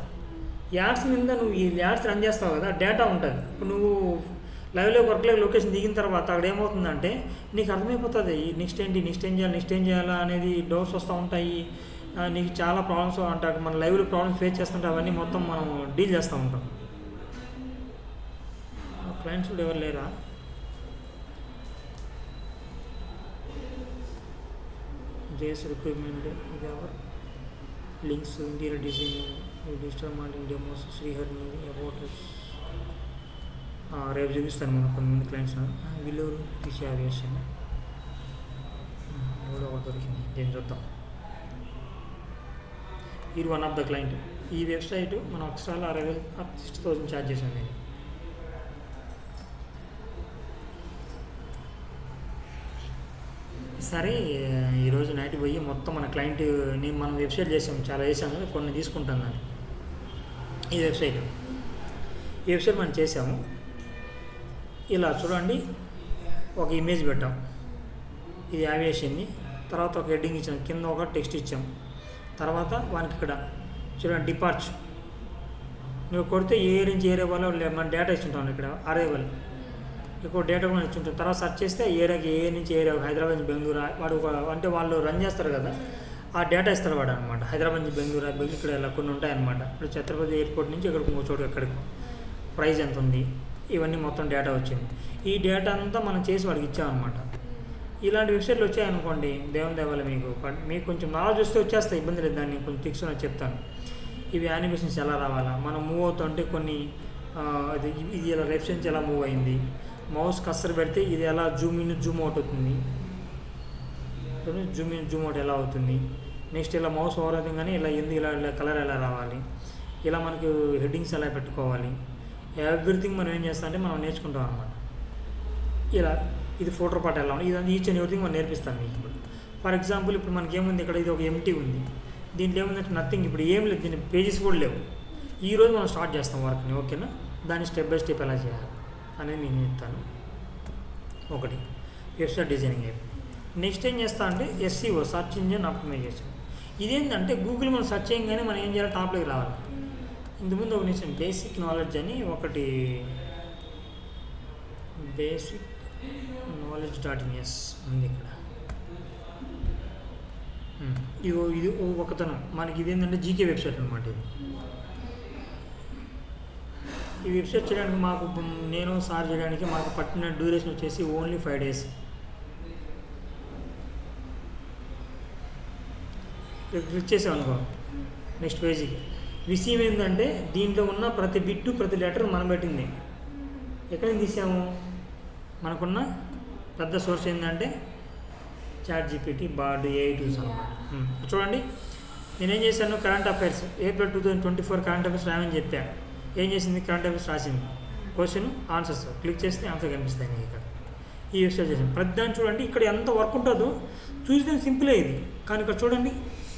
యాడ్స్ మీద నువ్వు ఈ యాడ్స్ రన్ చేస్తావు కదా, డేటా ఉంటుంది. ఇప్పుడు నువ్వు లైవ్లో వర్క్లో లొకేషన్ దిగిన తర్వాత అక్కడ ఏమవుతుందంటే నీకు అర్థమైపోతుంది నెక్స్ట్ ఏం చేయాలా అనేది డౌట్స్ వస్తూ ఉంటాయి. నీకు చాలా ప్రాబ్లమ్స్ అంటారు, మన లైవ్లో ప్రాబ్లమ్స్ ఫేస్ చేస్తుంటే అవన్నీ మొత్తం మనం డీల్ చేస్తూ ఉంటాం. క్లయింట్స్ కూడా ఎవరు లేరా? జేఎస్ రిక్రూట్మెంట్, ఇది ఎవరు links, interior design, digital marketing demos, శ్రీహరిని అబౌట్ రేపు చూపిస్తాను మనం కొంతమంది క్లయింట్స్. విల్లూరు తీసే అవియేషన్ ఎవడో ఒకటి దొరికింది, దీన్ని చూద్దాం. ఇది వన్ ఆఫ్ ద క్లయింట్. ఈ వెబ్సైట్ మనం అక్షరాలు 60,000 ఛార్జ్ చేసాం. నేను సరే ఈరోజు నైట్ పోయి మొత్తం మన క్లయింట్ మనం వెబ్సైట్ చేసాము, చాలా చేసాము, కొన్ని తీసుకుంటాను దాన్ని. ఈ వెబ్సైట్ మనం చేసాము. ఇలా చూడండి, ఒక ఇమేజ్ పెట్టాం, ఇది యావియేషన్ని, తర్వాత ఒక హెడ్డింగ్ ఇచ్చాం, కింద ఒక టెక్స్ట్ ఇచ్చాం, తర్వాత వానికి ఇక్కడ చూడండి డిపార్చ్, నువ్వు కొడితే ఏ నుంచి ఏరియా వాళ్ళు మన డేటా ఇచ్చుంటాం, ఇక్కడ అరైవల్ ఎక్కువ డేటా కూడా ఇచ్చుంటాం. తర్వాత సెర్చ్ చేస్తే ఏరియాకి ఏ నుంచి ఏరియా, హైదరాబాద్ నుంచి బెంగళూరు, వాడు అంటే వాళ్ళు రన్ చేస్తారు కదా, ఆ డేటా ఇస్తారు వాడు అనమాట. హైదరాబాద్ నుంచి బెంగళూరు ఇక్కడ ఇలా కొన్ని ఉంటాయన్నమాట. ఇప్పుడు ఛత్రపతి ఎయిర్పోర్ట్ నుంచి ఇక్కడికి ఇంకో చోటు ఎక్కడికి, ప్రైస్ ఎంత ఉంది, ఇవన్నీ మొత్తం డేటా వచ్చింది. ఈ డేటా అంతా మనం చేసి వాడికి ఇచ్చామన్నమాట. ఇలాంటి వెబ్సైట్లు వచ్చాయనుకోండి, దేవుని దేవాల మీకు కొంచెం నాలెడ్జ్ వస్తే వచ్చేస్తాయి, ఇబ్బంది లేదు. దాన్ని కొంచెం ట్రిక్స్ నాకు చెప్తాను. ఇవి యానిమేషన్స్ ఎలా రావాలా, మనం మూవ్ అవుతుంటే కొన్ని అది ఇది ఎలా లెఫ్ట్ నుంచి ఎలా మూవ్ అయింది, మౌస్ కర్సర్ పెడితే ఇది ఎలా జూమ్ ఇన్ జూమ్ అవుట్ అవుతుంది, జూమ్ ఇన్ జూమ్ అవుట్ ఎలా అవుతుంది. నెక్స్ట్ ఇలా మౌస్ ఓవర్ అవుతుంది కానీ ఇలా ఎందుకు ఇలా కలర్ ఎలా రావాలి, ఇలా మనకు హెడ్డింగ్స్ ఎలా పెట్టుకోవాలి, ఎవ్రీథింగ్ మనం ఏం చేస్తాం అంటే మనం నేర్చుకుంటాం అనమాట. ఇలా ఇది ఫోటో పార్ట్ ఎలా ఉంది, ఇదంతా ఈచ్ అండ్ ఎవ్రీథింగ్ మనం నేర్పిస్తాను మీకు ఇప్పుడు. ఫర్ ఎగ్జాంపుల్ ఇప్పుడు మనకి ఏముంది ఇక్కడ, ఇది ఒక ఎంటీ ఉంది, దీంట్లో ఏముందంటే నథింగ్, ఇప్పుడు ఏం లేదు, దీని పేజెస్ కూడా లేవు. ఈరోజు మనం స్టార్ట్ చేస్తాం వర్క్ని, ఓకేనా. దాన్ని స్టెప్ బై స్టెప్ ఎలా చేయాలి అనేది నేను చెప్తాను. ఒకటి వెబ్సైట్ డిజైనింగ్ అయిపోయింది. నెక్స్ట్ ఏం చేస్తా అంటే SEO, సర్చ్ ఇంజిన్ ఆప్టిమైజేషన్. ఇదేంటంటే గూగుల్ మనం సెర్చ్ చేయగానే మనం ఏం చేయాలి, టాప్లోకి రావాలి. ఇంతకుముందు ఒక నిమిషం బేసిక్ నాలెడ్జ్ అని ఒకటి, బేసిక్ knowledge.in ఉంది ఇక్కడ. ఇది ఒకతనం మనకి ఇదేంటంటే జీకే వెబ్సైట్ అనమాట. ఈ వెబ్సైట్ చేయడానికి మాకు, నేను సార్ చేయడానికి మాకు పట్టిన డ్యూరేషన్ వచ్చేసి ఓన్లీ 5 days. క్లిక్ చేసాం అనుకో నెక్స్ట్ పేజీకి. విషయం ఏంటంటే దీంట్లో ఉన్న ప్రతి బిట్టు ప్రతి లెటర్ మనం పెట్టింది. ఎక్కడి నుంచి తీసాము, మనకున్న పెద్ద సోర్స్ ఏంటంటే ChatGPT, బార్డ్, AI టూల్స్ అనమాట. చూడండి నేనేం చేశాను, current affairs April 2024 current affairs రాయమని చెప్పాను. ఏం చేసింది, కరెంట్ అఫైర్స్ రాసింది, క్వశ్చన్ ఆన్సర్స్ క్లిక్ చేస్తే ఆన్సర్ కనిపిస్తాయి మీకు ఇక్కడ. ఈ వెబ్సైట్ చేసాను ప్రతిదాన్ని. చూడండి ఇక్కడ ఎంత వర్క్ ఉంటుందో చూస్తే సింపులే ఇది, కానీ ఇక్కడ చూడండి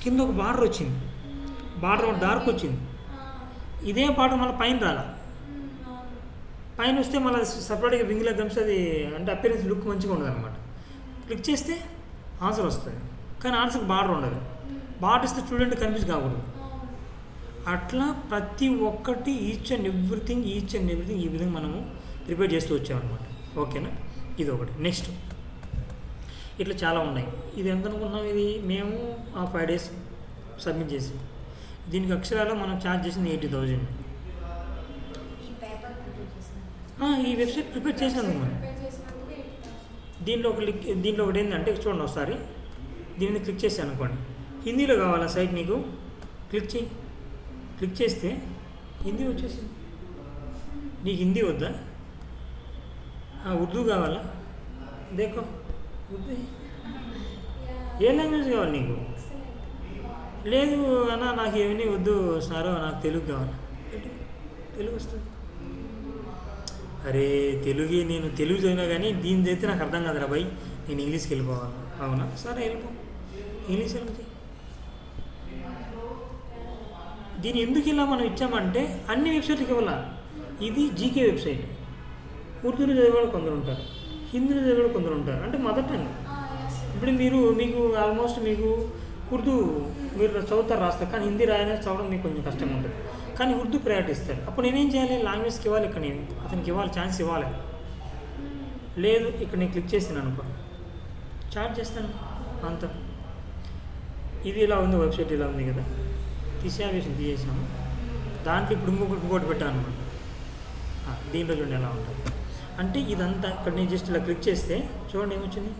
కింద ఒక బార్డర్ వచ్చింది, బార్డర్ డార్క్ వచ్చింది. ఇదే బార్డర్ మళ్ళీ పైన రాలా, పైన వస్తే మళ్ళీ సపరేట్గా రింగ్లో కనిపిస్తుంది, అంటే అపియరెన్స్ లుక్ మంచిగా ఉండదు అనమాట. క్లిక్ చేస్తే ఆన్సర్ వస్తుంది, కానీ ఆన్సర్కి బార్డర్ ఉండదు. బార్డర్ ఇస్తే స్టూడెంట్ కన్ఫ్యూజ్ కాకూడదు. అట్లా ప్రతి ఒక్కటి ఈచ్ అండ్ ఎవ్రీథింగ్ ఈ విధంగా మనము ప్రిపేర్ చేస్తూ వచ్చామన్నమాట, ఓకేనా. ఇది ఒకటి. నెక్స్ట్ ఇట్లా చాలా ఉన్నాయి. ఇది ఎంత అనుకున్నాం, ఇది మేము ఆ 5 days సబ్మిట్ చేసి దీనికి అక్షరాలు మనం ఛార్జ్ చేసింది 80,000. ఈ వెబ్సైట్ ప్రిపేర్ చేసినందుకు మనం దీంట్లో ఒకటి ఏంటంటే చూడండి ఒకసారి దీని మీద క్లిక్ చేశాను అనుకోండి, హిందీలో కావాలా సైట్ నీకు, క్లిక్ చేస్తే హిందీ వచ్చేసింది. నీకు హిందీ వద్దా, ఉర్దూ కావాలా, దేకో ఉర్దూ, ఏ లాంగ్వేజ్ కావాలి నీకు, లేదు అన్న నాకు ఏమీ వద్దు సారో నాకు తెలుగు కావాలి, తెలుగు వస్తుంది. అరే నేను తెలుగు చదివినా కానీ దీని అయితే నాకు అర్థం కాదురా భయ్, నేను ఇంగ్లీష్కి వెళ్ళిపోవాలి. అవునా సరే వెళ్ళిపో, ఇంగ్లీష్ వెళ్ళిపోతాయి. దీన్ని ఎందుకు ఇలా మనం ఇచ్చామంటే అన్ని వెబ్సైట్కి ఇవ్వాల. ఇది జీకే వెబ్సైట్, ఉర్దూలో చదివేవాళ్ళు కొందరు ఉంటారు, హిందీలో చదివేవాళ్ళు కొందరు ఉంటారు, అంటే మదర్ టంగ్. ఇప్పుడు మీకు ఆల్మోస్ట్ మీకు ఉర్దూ మీరు చదువుతారు రాస్తారు, కానీ హిందీ చదవడం మీకు కొంచెం కష్టంగా ఉంటుంది, కానీ ఉర్దూ ప్రయారిటీ ఇస్తారు. అప్పుడు నేనేం చేయాలి, లాంగ్వేజ్కి ఇవ్వాలి, ఇక్కడ నేను అతనికి ఇవ్వాలి, ఛాన్స్ ఇవ్వాలి. లేదు ఇక్కడ నేను క్లిక్ చేస్తాను అనుకో, చార్జ్ చేస్తాను అంత. ఇది ఇలా ఉంది, వెబ్సైట్ ఇలా ఉంది కదా, తీసేసాము. దాంట్లో ఇప్పుడు ఇంకోటి పెట్టాను అనమాట. దీంట్లో చూడండి ఎలా ఉంటుంది అంటే ఇదంతా. ఇక్కడ నేను జస్ట్ ఇలా క్లిక్ చేస్తే చూడండి ఏమొచ్చింది,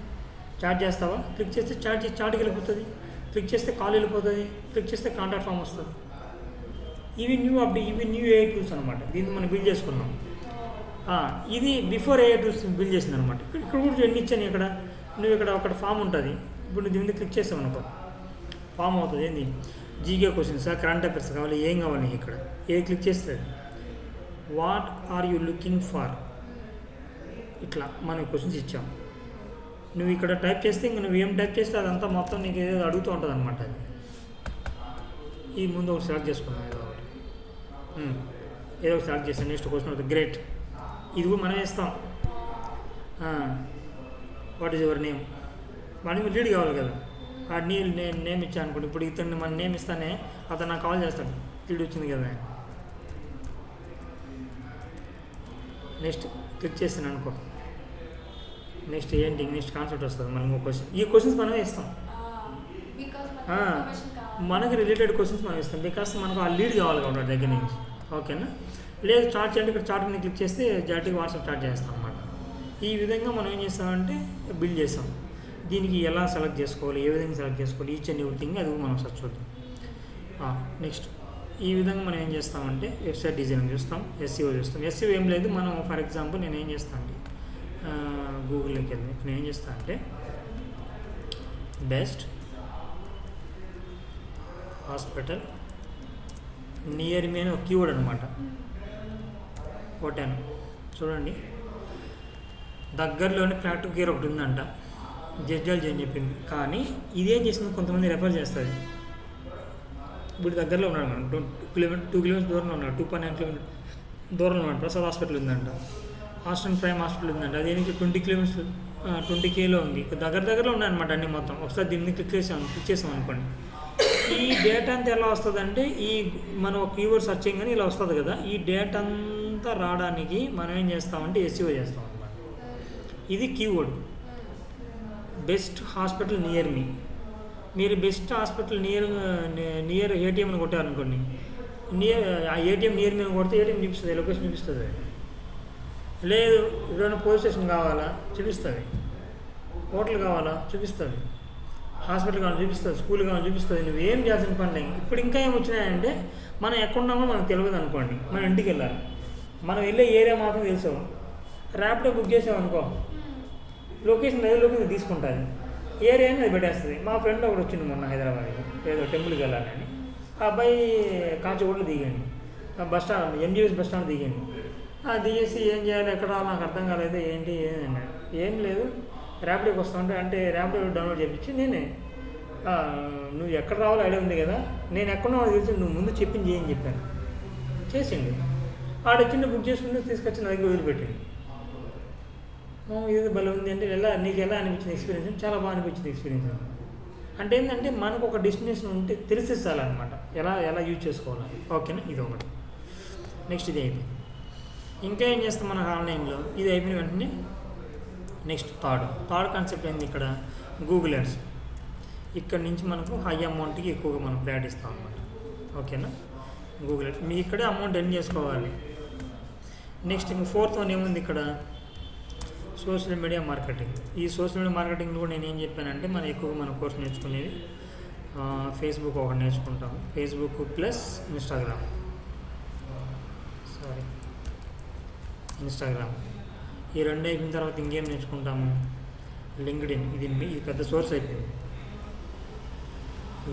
చార్జ్ చేస్తావా, క్లిక్ చేస్తే చార్ట్కి వెళ్ళిపోతుంది, క్లిక్ చేస్తే కాల్ వెళ్ళిపోతుంది, క్లిక్ చేస్తే కాంటాక్ట్ ఫామ్ వస్తుంది. ఇవి న్యూ AI టూల్స్ అనమాట. దీన్ని మనం బిల్డ్ చేసుకున్నాం. ఇది బిఫోర్ AI టూల్స్ బిల్డ్ చేసింది అనమాట. ఇక్కడ కూడా ఎన్ని ఇచ్చాను, ఇక్కడ నువ్వు ఇక్కడ ఒకటి ఫామ్ ఉంటుంది. ఇప్పుడు దీని మీద క్లిక్ చేస్తావు అనుకో, ఫామ్ అవుతుంది. ఏంది, జీకే క్వశ్చన్స్, కరెంట్ అఫైర్స్ కావాలి, ఏం కావాలి ఇక్కడ, ఏది క్లిక్ చేస్తే what are you looking for, ఇట్లా మనం క్వశ్చన్స్ ఇచ్చాం. నువ్వు ఇక్కడ టైప్ చేస్తే ఇంక నువ్వు ఏం టైప్ చేస్తే అదంతా మొత్తం నీకు ఏదో అడుగుతూ ఉంటుంది అనమాట. అది ఈ ముందు ఒకటి సెలెక్ట్ చేసుకున్నాం, ఏదో ఒకటి సెలెక్ట్ చేస్తాను. నెక్స్ట్ క్వశ్చన్ అవుతుంది, గ్రేట్. ఇది కూడా మనం వేస్తాం. వాట్ ఈజ్ యువర్ నేమ్, వాడికి లీడ్ కావాలి కదా, ఆ నేను నేమ్ ఇచ్చాను అనుకోండి. ఇప్పుడు ఇతన్ని మన నేమ్ ఇస్తానే అతను నాకు కాల్ చేస్తాడు, లీడ్ వచ్చింది కదా. నెక్స్ట్ క్లిక్ చేస్తాను అనుకో, నెక్స్ట్ ఏంటి, నెక్స్ట్ కాన్సెప్ట్ వస్తుంది. మనం ఇంకో క్వశ్చన్, ఈ క్వశ్చన్స్ మనమే ఇస్తాం, మనకి రిలేటెడ్ క్వశ్చన్స్ మనం ఇస్తాం, బికాస్ మనకు ఆ లీడ్ కావాలి కాబట్టి దగ్గర నుంచి, ఓకేనా. లేదు చార్ట్ చేయండి, ఇక్కడ చార్ట్ మీద క్లిక్ చేస్తే డైరెక్ట్గా వాట్సాప్ చార్ట్ చేస్తాం అన్నమాట. ఈ విధంగా మనం ఏం చేస్తామంటే బిల్డ్ చేస్తాం. దీనికి ఎలా సెలెక్ట్ చేసుకోవాలి, ఏ విధంగా సెలెక్ట్ చేసుకోవాలి, ఈచ్ అండ్ ఎవ్రీథింగ్ అది మనం సర్చ్ చూద్దాం. నెక్స్ట్ ఈ విధంగా మనం ఏం చేస్తామంటే వెబ్సైట్ డిజైనింగ్ చూస్తాం, ఎస్ఈఓ చూస్తాం. ఎస్ఈఓ ఏం లేదు, మనం ఫర్ ఎగ్జాంపుల్ నేను ఏం చేస్తాను అంటే గూగుల్లోకి వెళ్ళి ఇక్కడ ఏం చేస్తాను అంటే బెస్ట్ హాస్పిటల్ నియర్ మీ అని ఒక కీవర్డ్ అనమాట కొట్టాను. చూడండి, దగ్గరలోనే ప్రాక్టికల్ కేర్ ఒకటి ఉందంట, జడ్జాలజీ అని చెప్పింది. కానీ ఇదేం చేసింది, కొంతమంది రెఫర్ చేస్తుంది. ఇప్పుడు దగ్గరలో ఉన్నాడు మనం 2 కిలోమీటర్స్ దూరంలో ఉన్నాడు, 2.9 కిలోమీటర్ దూరంలో ఉన్నాడు. ప్రసాద్ హాస్పిటల్ ఉందంట, ఆస్టన్ ప్రైమ్ హాస్పిటల్ ఉందంట, అది 20 కిలోమీటర్స్ 20Kలో ఉంది. దగ్గరలో ఉన్నాయన్నమాట అన్నీ మొత్తం. ఒకసారి దీన్ని క్లిక్ చేసాం అనుకోండి. ఈ డేటా అంతా ఎలా వస్తుందంటే మనం ఒక కీవర్డ్ సెర్చ్ చేయగానే ఇలా వస్తుంది కదా. ఈ డేటా అంతా రావడానికి మనం ఏం చేస్తామంటే ఎస్ఈఓ చేస్తాం అన్నమాట. ఇది కీవర్డ్ బెస్ట్ హాస్పిటల్ నియర్ మీ. మీరు బెస్ట్ హాస్పిటల్ నియర్ ఏటీఎం అని కొట్టారనుకోండి, ఆ ఏటీఎం నియర్ మీ కొడితే ఏటీఎం చూపిస్తుంది, లొకేషన్ చూపిస్తుంది. లేదు ఏదైనా పోలీస్ స్టేషన్ కావాలా చూపిస్తుంది, హోటల్ కావాలా చూపిస్తుంది, హాస్పిటల్ కావాలని చూపిస్తుంది, స్కూల్ కావాలని చూపిస్తుంది. నువ్వేం చేయాల్సిన పని లేదు. ఇప్పుడు ఇంకా ఏం వచ్చినాయంటే మనం ఎక్కడున్నామో మనకు తెలియదు అనుకోండి, మనం ఇంటికి వెళ్ళాలి, మనం వెళ్ళే ఏరియా మాత్రం తెలుసు. ర్యాపిడో బుక్ చేసామనుకో, లొకేషన్ లొకేషన్ తీసుకుంటుంది, ఏరియాని అది పెట్టేస్తుంది. మా ఫ్రెండ్ ఒకటి వచ్చింది మొన్న హైదరాబాద్కి, ఏదో టెంపుల్కి వెళ్ళాలని. ఆ అబ్బాయి కాచిగూడలో దిగండి, bus stand MGS bus stand దిగండి. దిగేసి ఏం చేయాలి, ఎక్కడ నాకు అర్థం కాలేదు, ఏంటి అన్నాడు. ఏం లేదు, ర్యాపిడోకి వస్తామంటే అంటే ర్యాపిడో డౌన్లోడ్ చేయించి నేనే నువ్వు ఎక్కడ రావాలో ఐడియా ఉంది కదా, నేను ఎక్కడున్నా తెలిసి నువ్వు ముందు చెప్పింది చేయని చెప్పాను. చేసింది, ఆడొచ్చింది బుక్ చేసుకుంటే తీసుకొచ్చి నా దగ్గర వదిలిపెట్టింది. ఇది భలే ఉంది అంటే నీకు ఎలా అనిపించింది ఎక్స్పీరియన్స్? చాలా బాగా అనిపించింది ఎక్స్పీరియన్స్. అంటే ఏంటంటే మనకు ఒక డెస్టినేషన్ ఉంటే తెలిసేసాలన్నమాట, ఎలా యూజ్ చేసుకోవాలి. ఓకేనా, ఇది ఒకటి. నెక్స్ట్ ఇది అయిపోయింది. ఇంకా ఏం చేస్తాం మనకు ఆన్లైన్లో? ఇది అయిపోయిన వెంటనే నెక్స్ట్ థర్డ్ కాన్సెప్ట్ ఏంది ఇక్కడ? Google ads. ఇక్కడ నుంచి మనకు హై అమౌంట్కి ఎక్కువగా మనం ప్రయారిటిస్తాం అన్నమాట. ఓకేనా, గూగుల్ యాడ్స్ మీ ఇక్కడే అమౌంట్ ఎర్న్ చేసుకోవాలి. నెక్స్ట్ ఇంక ఫోర్త్ వన్ ఏముంది ఇక్కడ? Social media marketing. ఈ సోషల్ మీడియా మార్కెటింగ్లో కూడా నేను ఏం చెప్పానంటే మనం ఎక్కువగా మన కోర్స్ నేర్చుకునేది ఫేస్బుక్ ఒకటి నేర్చుకుంటాము, ఫేస్బుక్ ప్లస్ ఇన్స్టాగ్రామ్. ఈ రెండు అయిపోయిన తర్వాత ఇంకేం నేర్చుకుంటాము? లింక్డ్ఇన్. ఇది పెద్ద సోర్స్ అయిపోయింది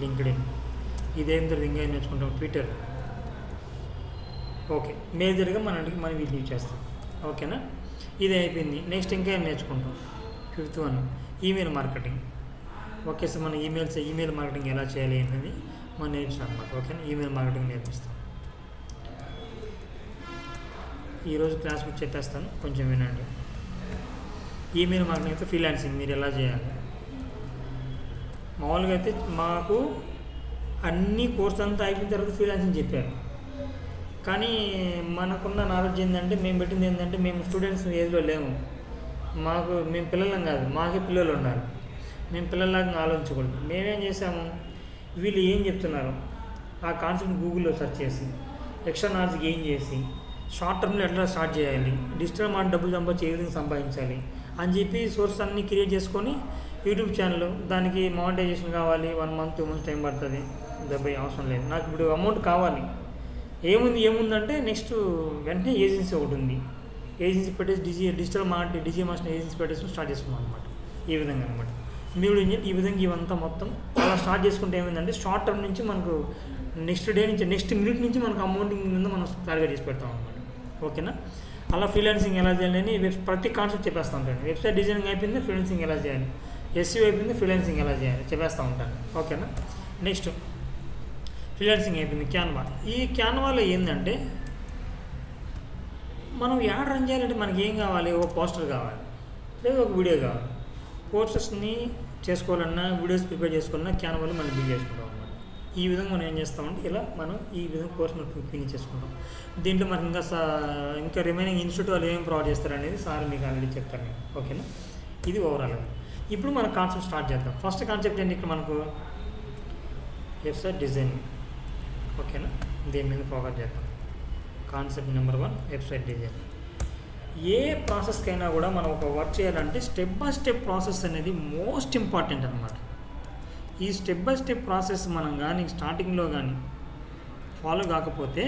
లింక్డ్ఇన్. ఇదేం తర్వాత ఇంకేం నేర్చుకుంటాం? ట్విట్టర్. ఓకే, మేజర్గా మనం వీటి యూజ్ చేస్తాం. ఓకేనా, ఇది అయిపోయింది. నెక్స్ట్ ఇంకా ఏం నేర్చుకుంటాం? 5th one email marketing. Okay sir, మన ఈమెయిల్ మార్కెటింగ్ ఎలా చేయాలి అనేది మనం నేర్పిస్తాం అన్నమాట. ఓకేనా, ఈమెయిల్ మార్కెటింగ్ నేర్పిస్తాం. ఈరోజు క్లాస్ బుక్ చెప్పేస్తాను, కొంచెం వినండి. ఈమెయిల్ మార్కెటింగ్ అయితే ఫ్రీలాన్సింగ్ మీరు ఎలా చేయాలి? మామూలుగా అయితే మాకు అన్ని కోర్స్ అంతా అయిపోయిన తర్వాత ఫ్రీలాన్సింగ్ చెప్పారు. కానీ మనకున్న నాలెడ్జ్ ఏంటంటే, మేము పెట్టింది ఏంటంటే, మేము స్టూడెంట్స్ ఏజ్లో లేము. మేము పిల్లలం కాదు, మాకే పిల్లలు ఉండాలి. మేము పిల్లల్లాగా ఆలోచించకూడదు. మేమేం చేసాము, వీళ్ళు ఏం చెప్తున్నారు ఆ కాన్సెప్ట్ గూగుల్లో సెర్చ్ చేసి, ఎక్స్ట్రా నాలెడ్జ్ గెయిన్ చేసి, షార్ట్ టర్మ్లో ఎట్లా స్టార్ట్ చేయాలి, డిజిటల్ మార్కెట్ డబ్బులు సంపాదించి ఏ విధంగా సంపాదించాలి అని చెప్పి సోర్స్ అన్నీ క్రియేట్ చేసుకొని యూట్యూబ్ ఛానల్, దానికి మానిటైజేషన్ కావాలి, 1 month 2 months టైం పడుతుంది. డబ్బై అవసరం లేదు, నాకు ఇప్పుడు అమౌంట్ కావాలి. ఏముందంటే నెక్స్ట్ వెంటనే ఏజెన్సీ ఒకటి ఉంది, ఏజెన్సీ పెట్టేసి డిజిటల్ మార్కెట్ మాస్టర్ ఏజెన్సీ పెట్టేసి స్టార్ట్ చేసుకున్నాం అనమాట. ఈ విధంగా అనమాట. మీరు ఈ విధంగా ఇవంతా మొత్తం అలా స్టార్ట్ చేసుకుంటే ఏమైందంటే, షార్ట్ టర్మ్ నుంచి మనకు నెక్స్ట్ డే నుంచి నెక్స్ట్ మినిట్ నుంచి మనకు అమౌంటింగ్ మీద మనం టార్గెట్ చేసి పెడతాం అనమాట. ఓకేనా, అలా ఫ్రీలాన్సింగ్ ఎలా చేయాలని ప్రతి కాన్సెప్ట్ చెప్పేస్తూ ఉంటాను. వెబ్సైట్ డిజైనింగ్ అయిపోయింది, ఫ్రీలాన్సింగ్ ఎలా చేయాలి, ఎస్ఈఓ అయిపోయింది, ఫ్రీలాన్సింగ్ ఎలా చేయాలి చెప్పేస్తూ ఉంటాను. ఓకేనా, నెక్స్ట్ ఫ్రీలాన్సింగ్ అయిపోయింది. క్యాన్వా. ఈ క్యాన్వాలో ఏంటంటే, మనం యాడ్ రన్ చేయాలంటే మనకి ఏం కావాలి? ఒక పోస్టర్ కావాలి, లేదా ఒక వీడియో కావాలి. పోస్టర్స్ని చేసుకోవాలన్నా, వీడియోస్ ప్రిపేర్ చేసుకోవాలన్నా క్యాన్వాలో మనం బిల్డ్ చేసుకుంటాం అన్నమాట. ఈ విధంగా మనం ఏం చేస్తామంటే, ఇలా మనం ఈ విధంగా కోర్సును ఫినిష్ చేసుకుంటాం. దీంట్లో మనకి ఇంకా రిమైనింగ్ ఇన్స్టిట్యూట్ వాళ్ళు ఏం ప్రొవైడ్ చేస్తారనేది సార్ మీకు ఆల్రెడీ చెప్తాను నేను. ఓకేనా, ఇది ఓవరాల్. ఇప్పుడు మన కాన్సెప్ట్ స్టార్ట్ చేద్దాం. ఫస్ట్ కాన్సెప్ట్ ఏంటి ఇక్కడ మనకు? Website designing. ఓకేనా, దీని మీద ఫోకస్ చేద్దాం. Concept number 1 website design. ఏ ప్రాసెస్కైనా కూడా మనం ఒక వర్క్ చేయాలంటే స్టెప్ బై స్టెప్ ప్రాసెస్ అనేది మోస్ట్ ఇంపార్టెంట్ అనమాట. ఈ స్టెప్ బై స్టెప్ ప్రాసెస్ మనం కానీ స్టార్టింగ్లో కానీ ఫాలో కాకపోతే